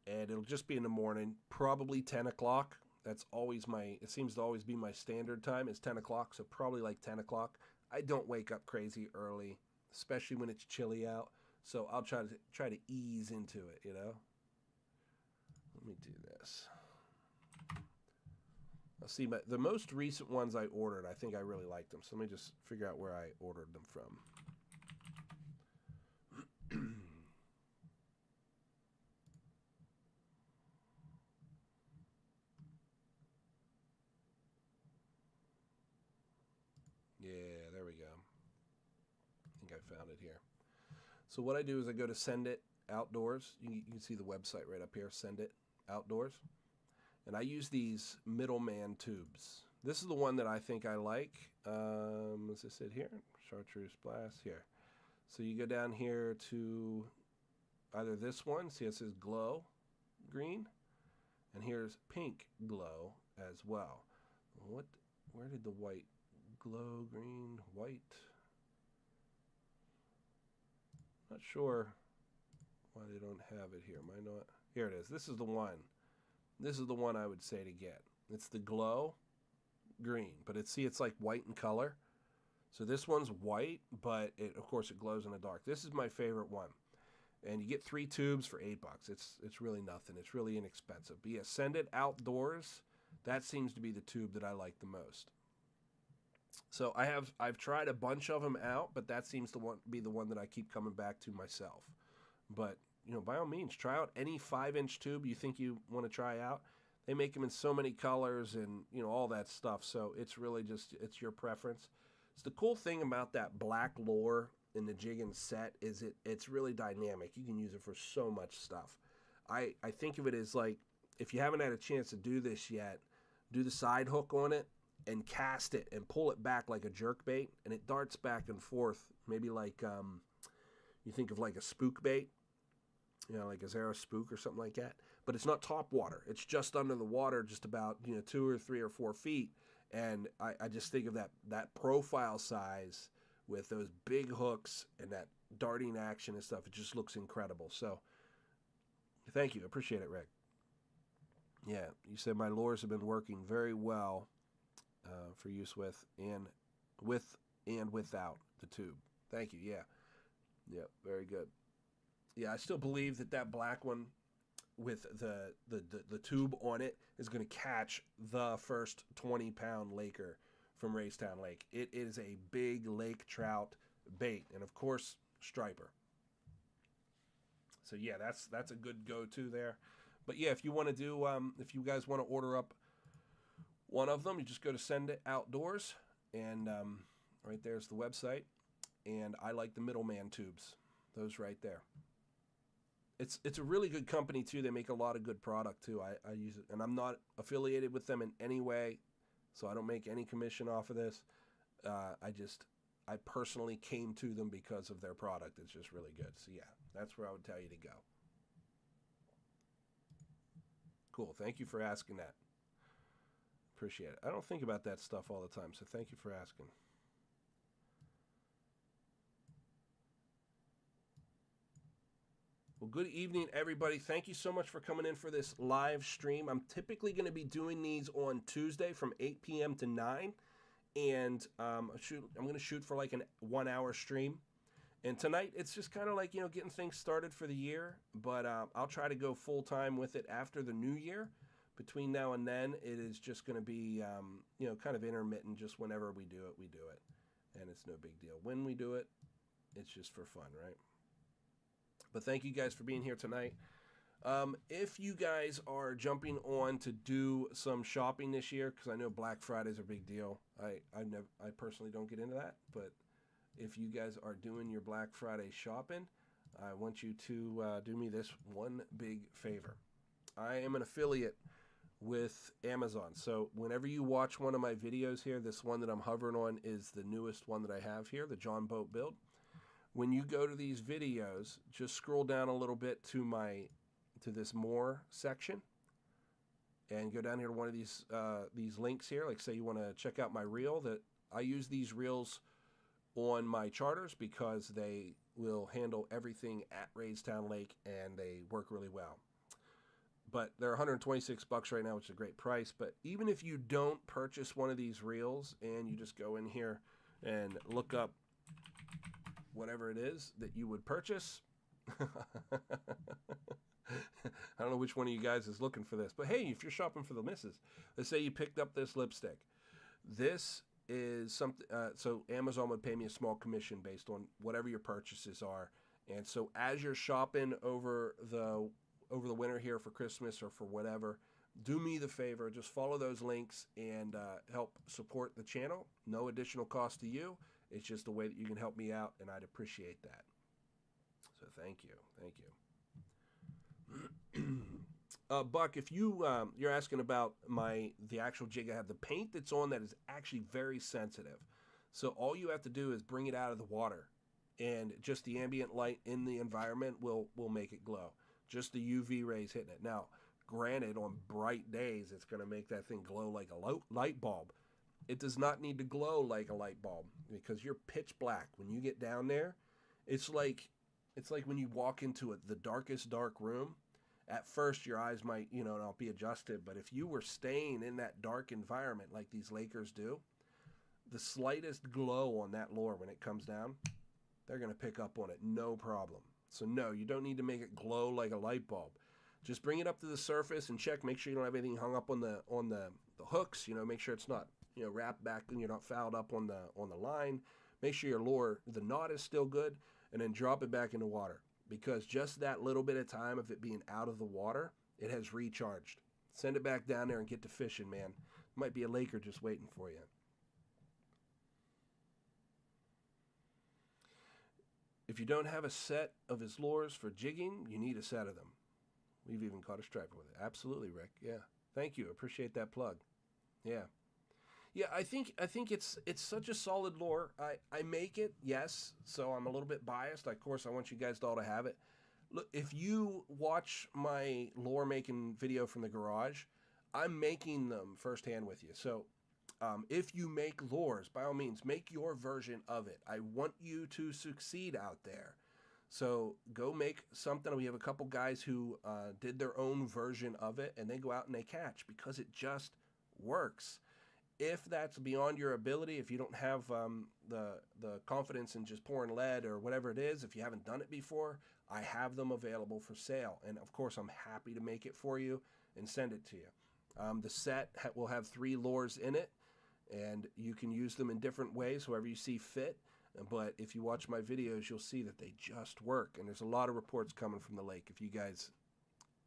and it'll just be in the morning, probably 10 o'clock. That's always it seems to always be my standard time is 10 o'clock, so probably like 10 o'clock. I don't wake up crazy early, especially when it's chilly out, so I'll try to ease into it, Let me do this. I'll see, the most recent ones I ordered, I think I really liked them, so let me just figure out where I ordered them from. Yeah, there we go. I think I found it here. So what I do is I go to Send It Outdoors. You can see the website right up here, Send It Outdoors. And I use these middleman tubes. This is the one that I think I like. Is this it here? Chartreuse Blast, here. So you go down here to either this one, see it says Glow Green, and here's Pink Glow as well. Where did the white? Glow Green, white. Not sure why they don't have it here. Am I not? Here it is. This is the one. This is the one I would say to get. It's the Glow Green, but it's like white in color. So this one's white, but of course it glows in the dark. This is my favorite one. And you get 3 tubes for $8. It's really nothing. It's really inexpensive. But yeah, Send It Outdoors. That seems to be the tube that I like the most. So I've tried a bunch of them out, but that seems to be the one that I keep coming back to myself. But by all means, try out any 5-inch tube you think you want to try out. They make them in so many colors and all that stuff. So it's really just it's your preference. So the cool thing about that black lure in the jigging set is it's really dynamic. You can use it for so much stuff. I think of it as like, if you haven't had a chance to do this yet, do the side hook on it and cast it and pull it back like a jerk bait, and it darts back and forth, maybe like you think of like a spook bait, like a Zara spook or something like that. But it's not top water. It's just under the water, just about 2 or 3 or 4 feet. And I just think of that profile size with those big hooks and that darting action and stuff. It just looks incredible. So thank you. Appreciate it, Rick. Yeah, you said my lures have been working very well for use with and without the tube. Thank you. Yeah, very good. Yeah, I still believe that black one with the tube on it is going to catch the first 20-pound laker from Lewistown Lake. It is a big lake trout bait, and of course, striper. So yeah, that's a good go-to there. But yeah, if you want to do, if you guys want to order up one of them, you just go to Send It Outdoors, and right there's the website. And I like the Middleman tubes, those right there. It's a really good company too. They make a lot of good product too. I use it, and I'm not affiliated with them in any way, so I don't make any commission off of this. I personally came to them because of their product. It's just really good. So yeah, that's where I would tell you to go. Cool. Thank you for asking that. Appreciate it. I don't think about that stuff all the time, so thank you for asking. Well, good evening, everybody. Thank you so much for coming in for this live stream. I'm typically going to be doing these on Tuesday from 8 p.m. to 9. And I'm going to shoot for like a 1-hour stream. And tonight, it's just kind of like, getting things started for the year. But I'll try to go full-time with it after the new year. Between now and then, it is just going to be, kind of intermittent. Just whenever we do it, we do it. And it's no big deal. When we do it, it's just for fun, right? But thank you guys for being here tonight. If you guys are jumping on to do some shopping this year, because I know Black Friday is a big deal. I personally don't get into that, but if you guys are doing your Black Friday shopping, I want you to do me this one big favor. I am an affiliate with Amazon, so whenever you watch one of my videos here, this one that I'm hovering on is the newest one that I have here, the John Boat build. When you go to these videos, just scroll down a little bit to this more section, and go down here to one of these links here. Like say you want to check out my reel. That I use these reels on my charters because they will handle everything at Lewistown Lake, and they work really well. But they're $126 right now, which is a great price. But even if you don't purchase one of these reels and you just go in here and look up whatever it is that you would purchase. I don't know which one of you guys is looking for this, but hey, if you're shopping for the missus, let's say you picked up this lipstick. This is something, so Amazon would pay me a small commission based on whatever your purchases are. And so as you're shopping over the winter here for Christmas or for whatever, do me the favor, just follow those links and help support the channel. No additional cost to you. It's just a way that you can help me out, and I'd appreciate that. So thank you. Buck, if you're asking about the actual jig I have, the paint that's on that is actually very sensitive. So all you have to do is bring it out of the water, and just the ambient light in the environment will make it glow. Just the UV rays hitting it. Now, granted, on bright days, it's going to make that thing glow like a light bulb. It does not need to glow like a light bulb because you're pitch black. When you get down there, it's like when you walk into the darkest dark room. At first, your eyes might, not be adjusted. But if you were staying in that dark environment like these Lakers do, the slightest glow on that lure when it comes down, they're going to pick up on it. No problem. So no, you don't need to make it glow like a light bulb. Just bring it up to the surface and check. Make sure you don't have anything hung up on the hooks. Make sure it's not wrapped back and you're not fouled up on the line. Make sure your lure, the knot is still good, and then drop it back in the water. Because just that little bit of time of it being out of the water, it has recharged. Send it back down there and get to fishing, man. Might be a Laker just waiting for you. If you don't have a set of his lures for jigging, you need a set of them. We've even caught a striper with it. Absolutely, Rick. Yeah. Thank you. Appreciate that plug. Yeah. Yeah, I think it's such a solid lure. I make it, yes, so I'm a little bit biased. Of course, I want you guys all to have it. Look, if you watch my lure making video from the garage, I'm making them firsthand with you. So if you make lures, by all means, make your version of it. I want you to succeed out there. So go make something. We have a couple guys who did their own version of it, and they go out and they catch because it just works. If that's beyond your ability, if you don't have the confidence in just pouring lead or whatever it is, if you haven't done it before, I have them available for sale. And of course, I'm happy to make it for you and send it to you. The set will have 3 lures in it, and you can use them in different ways, however you see fit. But if you watch my videos, you'll see that they just work. And there's a lot of reports coming from the lake. If you guys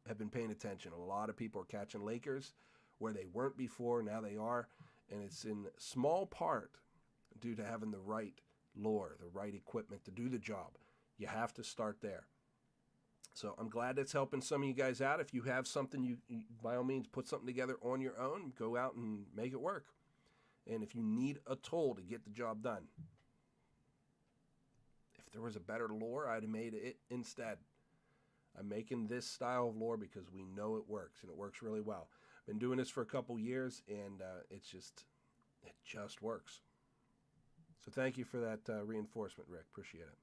have been paying attention, a lot of people are catching Lakers where they weren't before, now they are. And it's in small part due to having the right lure, the right equipment to do the job. You have to start there. So I'm glad it's helping some of you guys out. If you have something, you by all means, put something together on your own. Go out and make it work. And if you need a tool to get the job done, if there was a better lure, I'd have made it instead. I'm making this style of lure because we know it works, and it works really well. Been doing this for a couple years, and it just works. So thank you for that reinforcement, Rick. Appreciate it.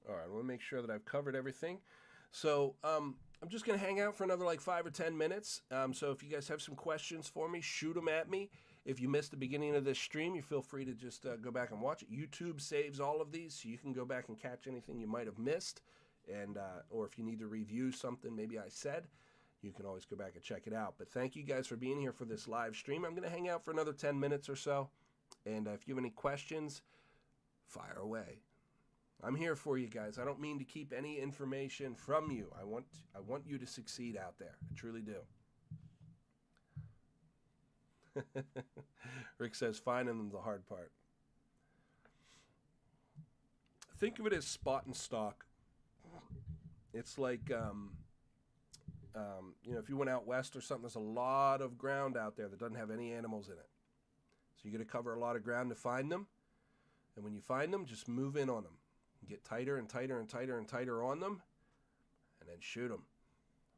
All right, I want to make sure that I've covered everything. So I'm just going to hang out for another like 5 or 10 minutes. So if you guys have some questions for me, shoot them at me. If you missed the beginning of this stream, you feel free to just go back and watch it. YouTube saves all of these, so you can go back and catch anything you might have missed. And or if you need to review something maybe I said, you can always go back and check it out. But thank you guys for being here for this live stream. I'm going to hang out for another 10 minutes or so. And if you have any questions, fire away. I'm here for you guys. I don't mean to keep any information from you. I want you to succeed out there. I truly do. Rick says, finding them the hard part. Think of it as spot and stalk. It's like, if you went out west or something, there's a lot of ground out there that doesn't have any animals in it. So you're going to cover a lot of ground to find them. And when you find them, just move in on them. Get tighter and tighter and tighter and tighter on them, and then shoot them.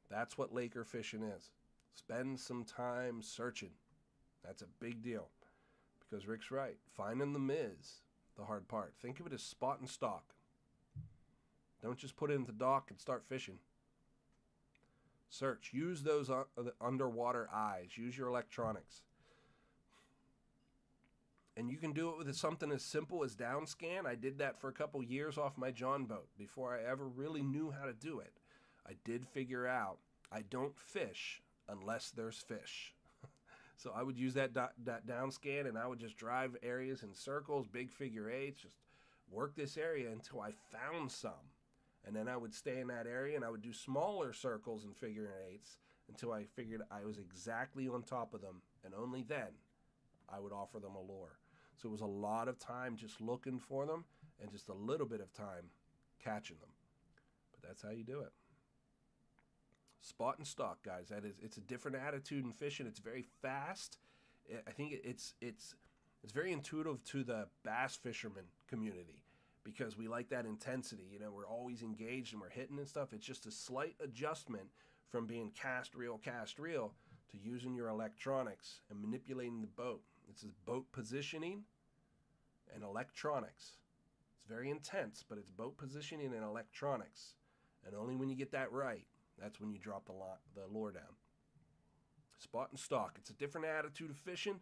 That's what Laker fishing is. Spend some time searching. That's a big deal. Because Rick's right. Finding them is the hard part. Think of it as spot and stalk. Don't just put it in the dock and start fishing. Search. Use those underwater eyes. Use your electronics. And you can do it with something as simple as down scan. I did that for a couple years off my John boat before I ever really knew how to do it. I did figure out I don't fish unless there's fish. So I would use that down scan, and I would just drive areas in circles, big figure eights, just work this area until I found some. And then I would stay in that area, and I would do smaller circles and figure eights until I figured I was exactly on top of them. And only then I would offer them a lure. So it was a lot of time just looking for them and just a little bit of time catching them. But that's how you do it. Spot and stalk, guys. It's a different attitude in fishing. It's very fast. I think it's very intuitive to the bass fisherman community because we like that intensity. We're always engaged and we're hitting and stuff. It's just a slight adjustment from being cast reel to using your electronics and manipulating the boat. It's boat positioning and electronics. It's very intense, but it's boat positioning and electronics. And only when you get that right, that's when you drop the lure down. Spot and stalk. It's a different attitude of fishing,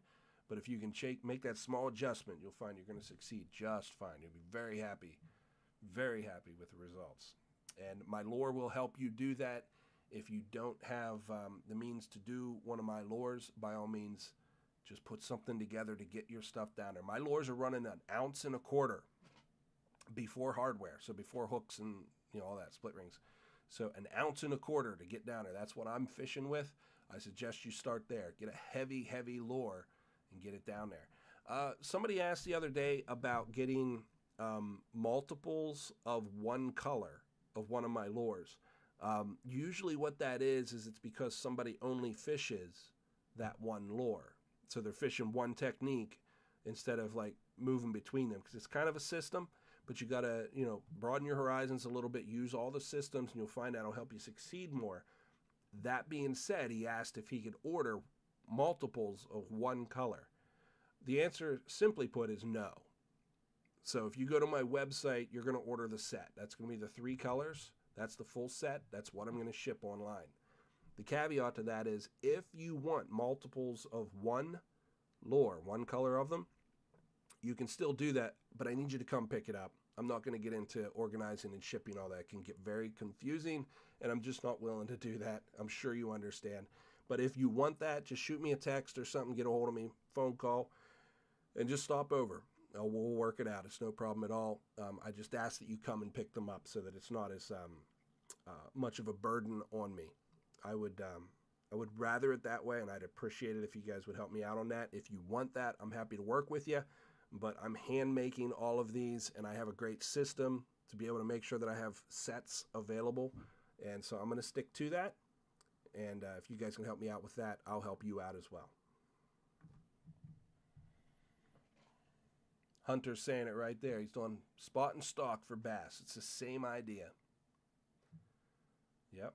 but if you can make that small adjustment, you'll find you're going to succeed just fine. You'll be very happy with the results. And my lure will help you do that. If you don't have the means to do one of my lures, by all means, just put something together to get your stuff down there. My lures are running 1.25 ounces before hardware, so before hooks and all that, split rings. So 1.25 ounces to get down there. That's what I'm fishing with. I suggest you start there. Get a heavy lure and get it down there. Somebody asked the other day about getting multiples of one color of one of my lures. Usually what that is it's because somebody only fishes that one lure. So they're fishing one technique instead of like moving between them because it's kind of a system, but you got to, broaden your horizons a little bit, use all the systems, and you'll find that'll help you succeed more. That being said, he asked if he could order multiples of one color. The answer, simply put, is no. So if you go to my website, you're going to order the set. That's going to be the 3 colors, That's the full set. That's what I'm going to ship online. The caveat to that is if you want multiples of one lure, one color of them, you can still do that, but I need you to come pick it up. I'm not going to get into organizing and shipping all that. It can get very confusing, and I'm just not willing to do that. I'm sure you understand. But if you want that, just shoot me a text or something, get a hold of me, phone call, and just stop over. We'll work it out. It's no problem at all. I just ask that you come and pick them up so that it's not as much of a burden on me. I would rather it that way, and I'd appreciate it if you guys would help me out on that. If you want that, I'm happy to work with you, but I'm hand making all of these, and I have a great system to be able to make sure that I have sets available, and so I'm going to stick to that, and if you guys can help me out with that, I'll help you out as well. Hunter's saying it right there. He's doing spot and stock for bass. It's the same idea. Yep,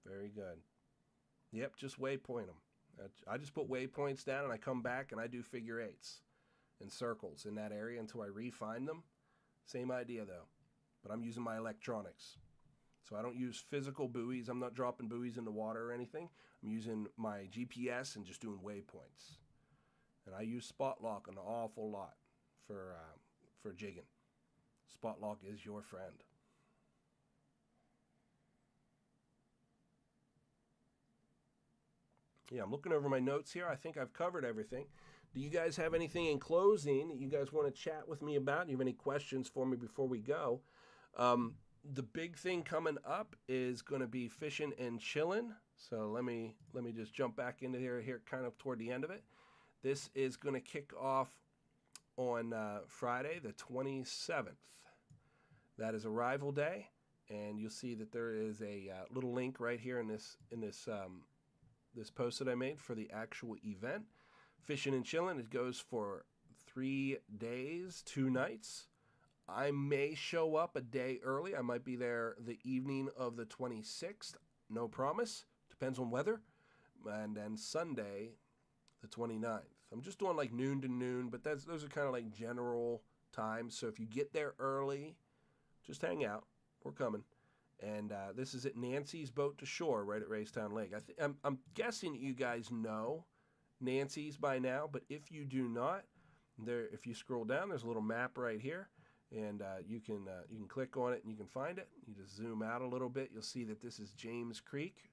very good. Yep, just waypoint them. I just put waypoints down and I come back and I do figure eights and circles in that area until I refine them. Same idea though, but I'm using my electronics. So I don't use physical buoys. I'm not dropping buoys in the water or anything. I'm using my GPS and just doing waypoints. And I use spot lock an awful lot for jigging. Spot lock is your friend. Yeah, I'm looking over my notes here. I think I've covered everything. Do you guys have anything in closing that you guys want to chat with me about? Do you have any questions for me before we go? The big thing coming up is going to be Fishin' and Chillin'. So let me just jump back into here kind of toward the end of it. This is going to kick off on Friday, the 27th. That is Arrival Day, and you'll see that there is a little link right here in this post that I made for the actual event. Fishin' and Chillin'. It goes for 3 days, 2 nights. I may show up a day early. I might be there the evening of the 26th. No promise. Depends on weather. And then Sunday, the 29th. I'm just doing like noon to noon, but those are kind of like general times. So if you get there early, just hang out. We're coming. And this is at Nancy's Boat to Shore right at Lewistown Lake. I'm guessing that you guys know Nancy's by now, but if you do not, if you scroll down, there's a little map right here, and you can click on it and you can find it. You just zoom out a little bit. You'll see that this is James Creek,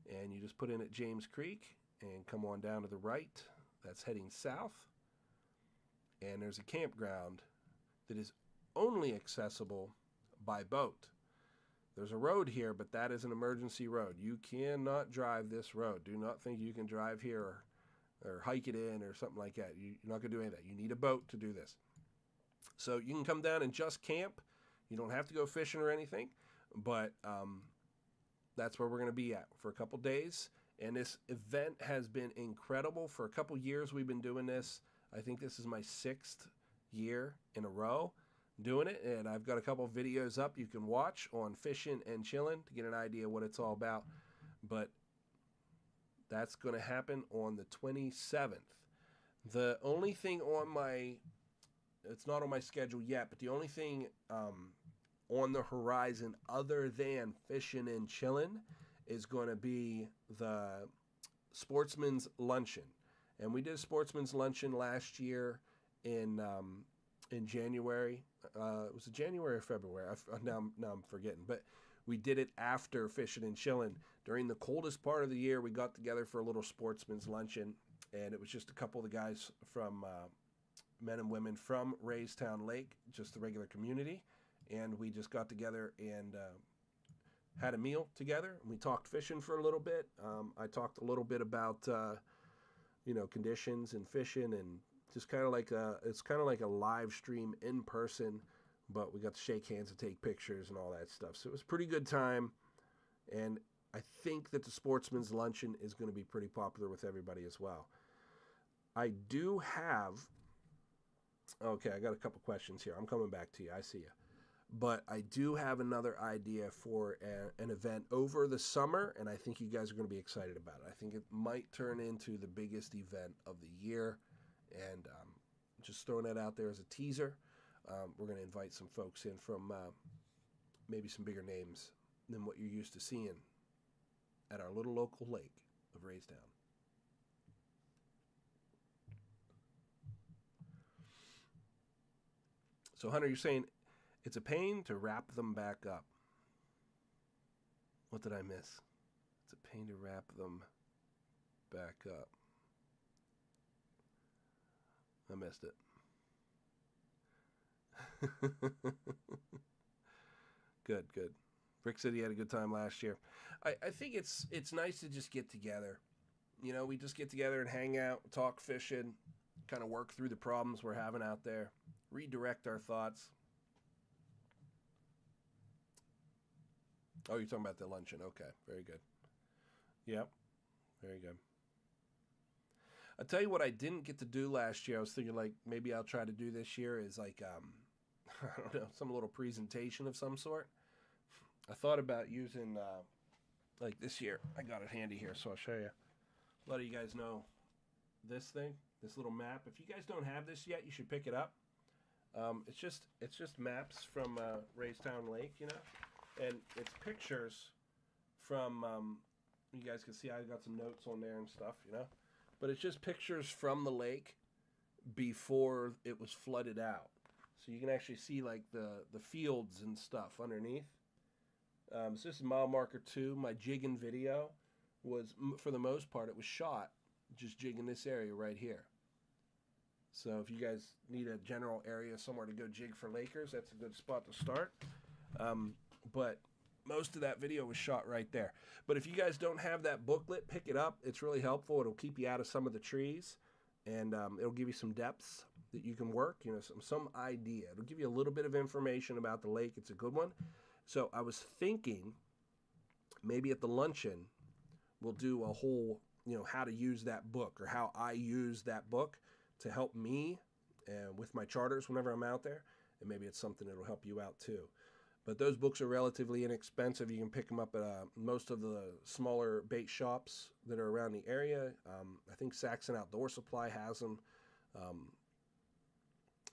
and you just put in at James Creek and come on down to the right. That's heading south, and there's a campground that is only accessible by boat. There's a road here, but that is an emergency road. You cannot drive this road. Do not think you can drive here or hike it in or something like that. You're not going to do any of that. You need a boat to do this. So you can come down and just camp. You don't have to go fishing or anything, but that's where we're going to be at for a couple days. And this event has been incredible. For a couple years we've been doing this. I think this is my 6th year in a row doing it, and I've got a couple of videos up you can watch on Fishin' and Chillin' to get an idea what it's all about. But that's going to happen on the 27th. The only thing it's not on my schedule yet, but the only thing on the horizon other than Fishin' and Chillin' is going to be the Sportsman's Luncheon. And we did a Sportsman's Luncheon last year in January. Was it January or February? Now I'm forgetting. But we did it after Fishin' and Chillin'. During the coldest part of the year, we got together for a little Sportsman's Luncheon, and it was just a couple of the guys from men and women from Lewistown Lake, just the regular community, and we just got together and had a meal together. We talked fishing for a little bit. I talked a little bit about conditions and fishing, and just kind of like it's kind of like a live stream in person, but we got to shake hands and take pictures and all that stuff. So it was a pretty good time, and I think that the Sportsman's Luncheon is going to be pretty popular with everybody as well. I do have. Okay, I got a couple questions here. I'm coming back to you. I see you. But I do have another idea for an event over the summer, and I think you guys are going to be excited about it. I think it might turn into the biggest event of the year, and just throwing that out there as a teaser. We're going to invite some folks in from maybe some bigger names than what you're used to seeing at our little local lake of Raystown. So, Hunter, you're saying it's a pain to wrap them back up. What did I miss? It's a pain to wrap them back up. I missed it. Good. Rick said he had a good time last year. I think it's nice to just get together. You know, we just get together and hang out, talk fishing, kind of work through the problems we're having out there, redirect our thoughts. Oh, you're talking about the luncheon. Okay, very good. Yep, very good. I'll tell you what I didn't get to do last year. I was thinking like maybe I'll try to do this year is like, I don't know, some little presentation of some sort. I thought about using, like this year, I got it handy here, so I'll show you. A lot of you guys know this thing, this little map. If you guys don't have this yet, you should pick it up. It's just maps from Raystown Lake, you know, and it's pictures from. You guys can see I got some notes on there and stuff, you know, but it's just pictures from the lake before it was flooded out, so you can actually see like the fields and stuff underneath. So this is mile marker 2. My jigging video was, for the most part, it was shot just jigging this area right here. So if you guys need a general area somewhere to go jig for Lakers, that's a good spot to start. But most of that video was shot right there. But if you guys don't have that booklet, pick it up. It's really helpful. It'll keep you out of some of the trees, and it'll give you some depths that you can work, you know, some idea. It'll give you a little bit of information about the lake. It's a good one. So I was thinking maybe at the luncheon we'll do a whole, you know, how to use that book or how I use that book to help me with my charters whenever I'm out there. And maybe it's something that'll help you out too. But those books are relatively inexpensive. You can pick them up at most of the smaller bait shops that are around the area. I think Saxon Outdoor Supply has them.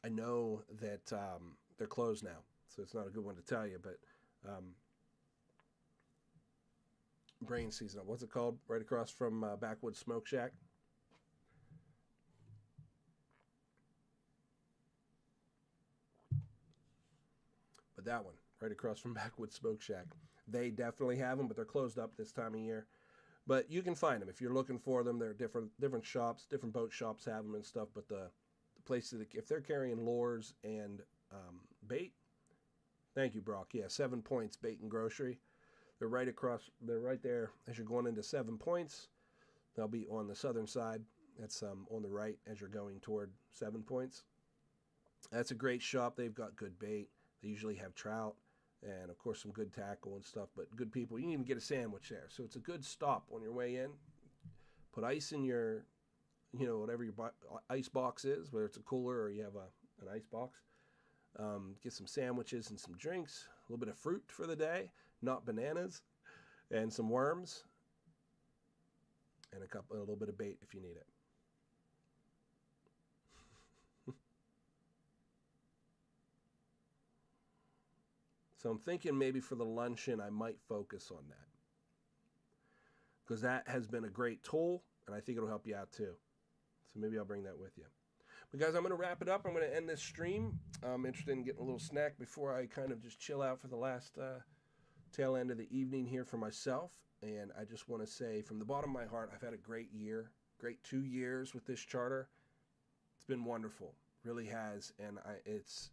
I know that they're closed now, so it's not a good one to tell you, but brain season. What's it called? Right across from Backwoods Smoke Shack. But that one, right across from Backwoods Smoke Shack. They definitely have them, but they're closed up this time of year. But you can find them if you're looking for them. They're different shops, different boat shops have them and stuff. But the places that, if they're carrying lures and bait, thank you, Brock. Yeah, 7 Points Bait and Grocery. They're right across. They're right there as you're going into 7 Points. They'll be on the southern side. That's on the right as you're going toward 7 Points. That's a great shop. They've got good bait. They usually have trout and, of course, some good tackle and stuff. But good people. You can even get a sandwich there. So it's a good stop on your way in. Put ice in your, you know, whatever your ice box is, whether it's a cooler or you have an ice box. Get some sandwiches and some drinks, a little bit of fruit for the day, not bananas, and some worms, and a little bit of bait if you need it. So I'm thinking maybe for the luncheon I might focus on that, because that has been a great tool, and I think it'll help you out too. So maybe I'll bring that with you. But guys, I'm going to wrap it up. I'm going to end this stream. I'm interested in getting a little snack before I kind of just chill out for the last tail end of the evening here for myself. And I just want to say from the bottom of my heart, I've had a great year, great 2 years with this charter. It's been wonderful, really has. And it's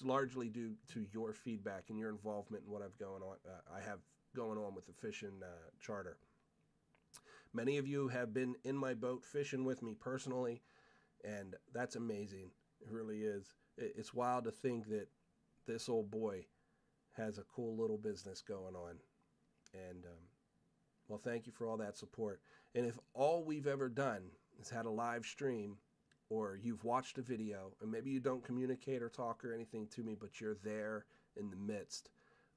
largely due to your feedback and your involvement in what I have going on with the Fishin charter. Many of you have been in my boat fishing with me personally, and that's amazing. It really is. It's wild to think that this old boy has a cool little business going on. And, well, thank you for all that support. And if all we've ever done is had a live stream, or you've watched a video, and maybe you don't communicate or talk or anything to me, but you're there in the midst,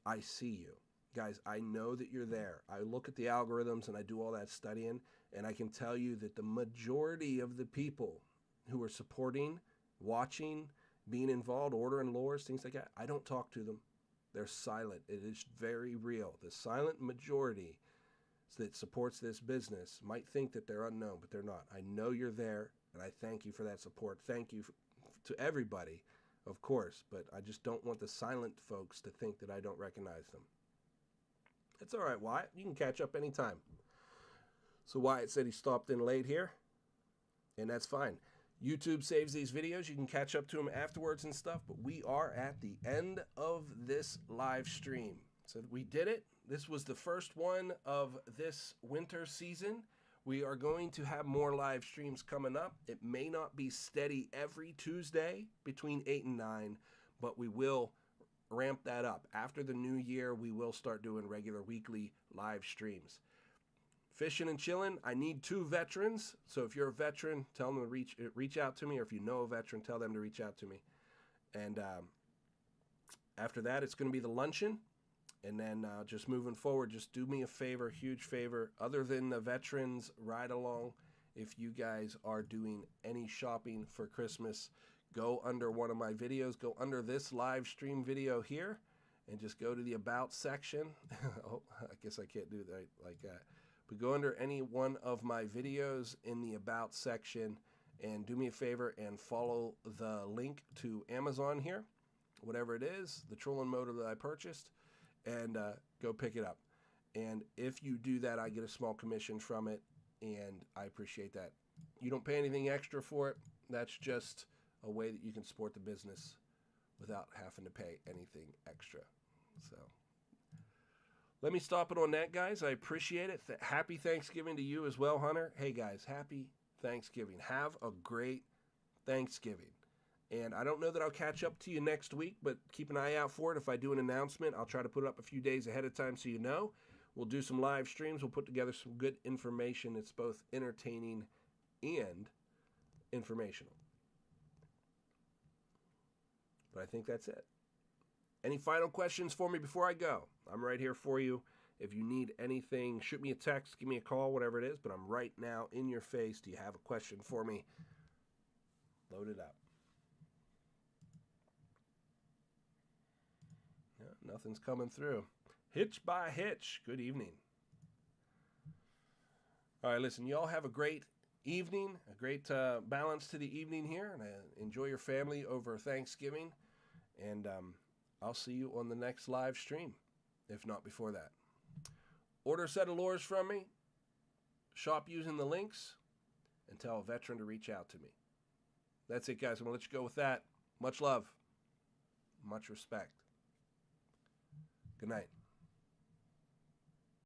I see you. Guys, I know that you're there. I look at the algorithms and I do all that studying, and I can tell you that the majority of the people who are supporting, watching, being involved, ordering lures, things like that, I don't talk to them. They're silent. It is very real. The silent majority that supports this business might think that they're unknown, but they're not. I know you're there, and I thank you for that support. Thank you to everybody, of course, but I just don't want the silent folks to think that I don't recognize them. It's all right, Wyatt. You can catch up anytime. So Wyatt said he stopped in late here, and that's fine. YouTube saves these videos. You can catch up to them afterwards and stuff, but we are at the end of this live stream. So we did it. This was the first one of this winter season. We are going to have more live streams coming up. It may not be steady every Tuesday between 8 and 9, but we will ramp that up. After the new year, we will start doing regular weekly live streams. Fishin' and chillin', I need 2 veterans. So if you're a veteran, tell them to reach out to me, or if you know a veteran, tell them to reach out to me. And after that, it's going to be the luncheon. And then just moving forward, just do me a favor, huge favor. Other than the veterans ride along, if you guys are doing any shopping for Christmas, go under one of my videos, go under this live stream video here, and just go to the About section. Oh, I guess I can't do that like that. But go under any one of my videos in the About section and do me a favor and follow the link to Amazon here, whatever it is, the trolling motor that I purchased, and go pick it up. And if you do that, I get a small commission from it, and I appreciate that. You don't pay anything extra for it. That's just a way that you can support the business without having to pay anything extra. So let me stop it on that, guys. I appreciate it. Happy Thanksgiving to you as well, Hunter. Hey, guys, happy Thanksgiving. Have a great Thanksgiving. And I don't know that I'll catch up to you next week, but keep an eye out for it. If I do an announcement, I'll try to put it up a few days ahead of time so you know. We'll do some live streams. We'll put together some good information. It's both entertaining and informational. But I think that's it. Any final questions for me before I go? I'm right here for you. If you need anything, shoot me a text, give me a call, whatever it is. But I'm right now in your face. Do you have a question for me? Load it up. Yeah, nothing's coming through. Hitch by Hitch. Good evening. All right, listen, y'all have a great evening, a great balance to the evening here, and enjoy your family over Thanksgiving. And I'll see you on the next live stream, if not before that. Order a set of lures from me, shop using the links, and tell a veteran to reach out to me. That's it, guys. I'm going to let you go with that. Much love. Much respect. Good night.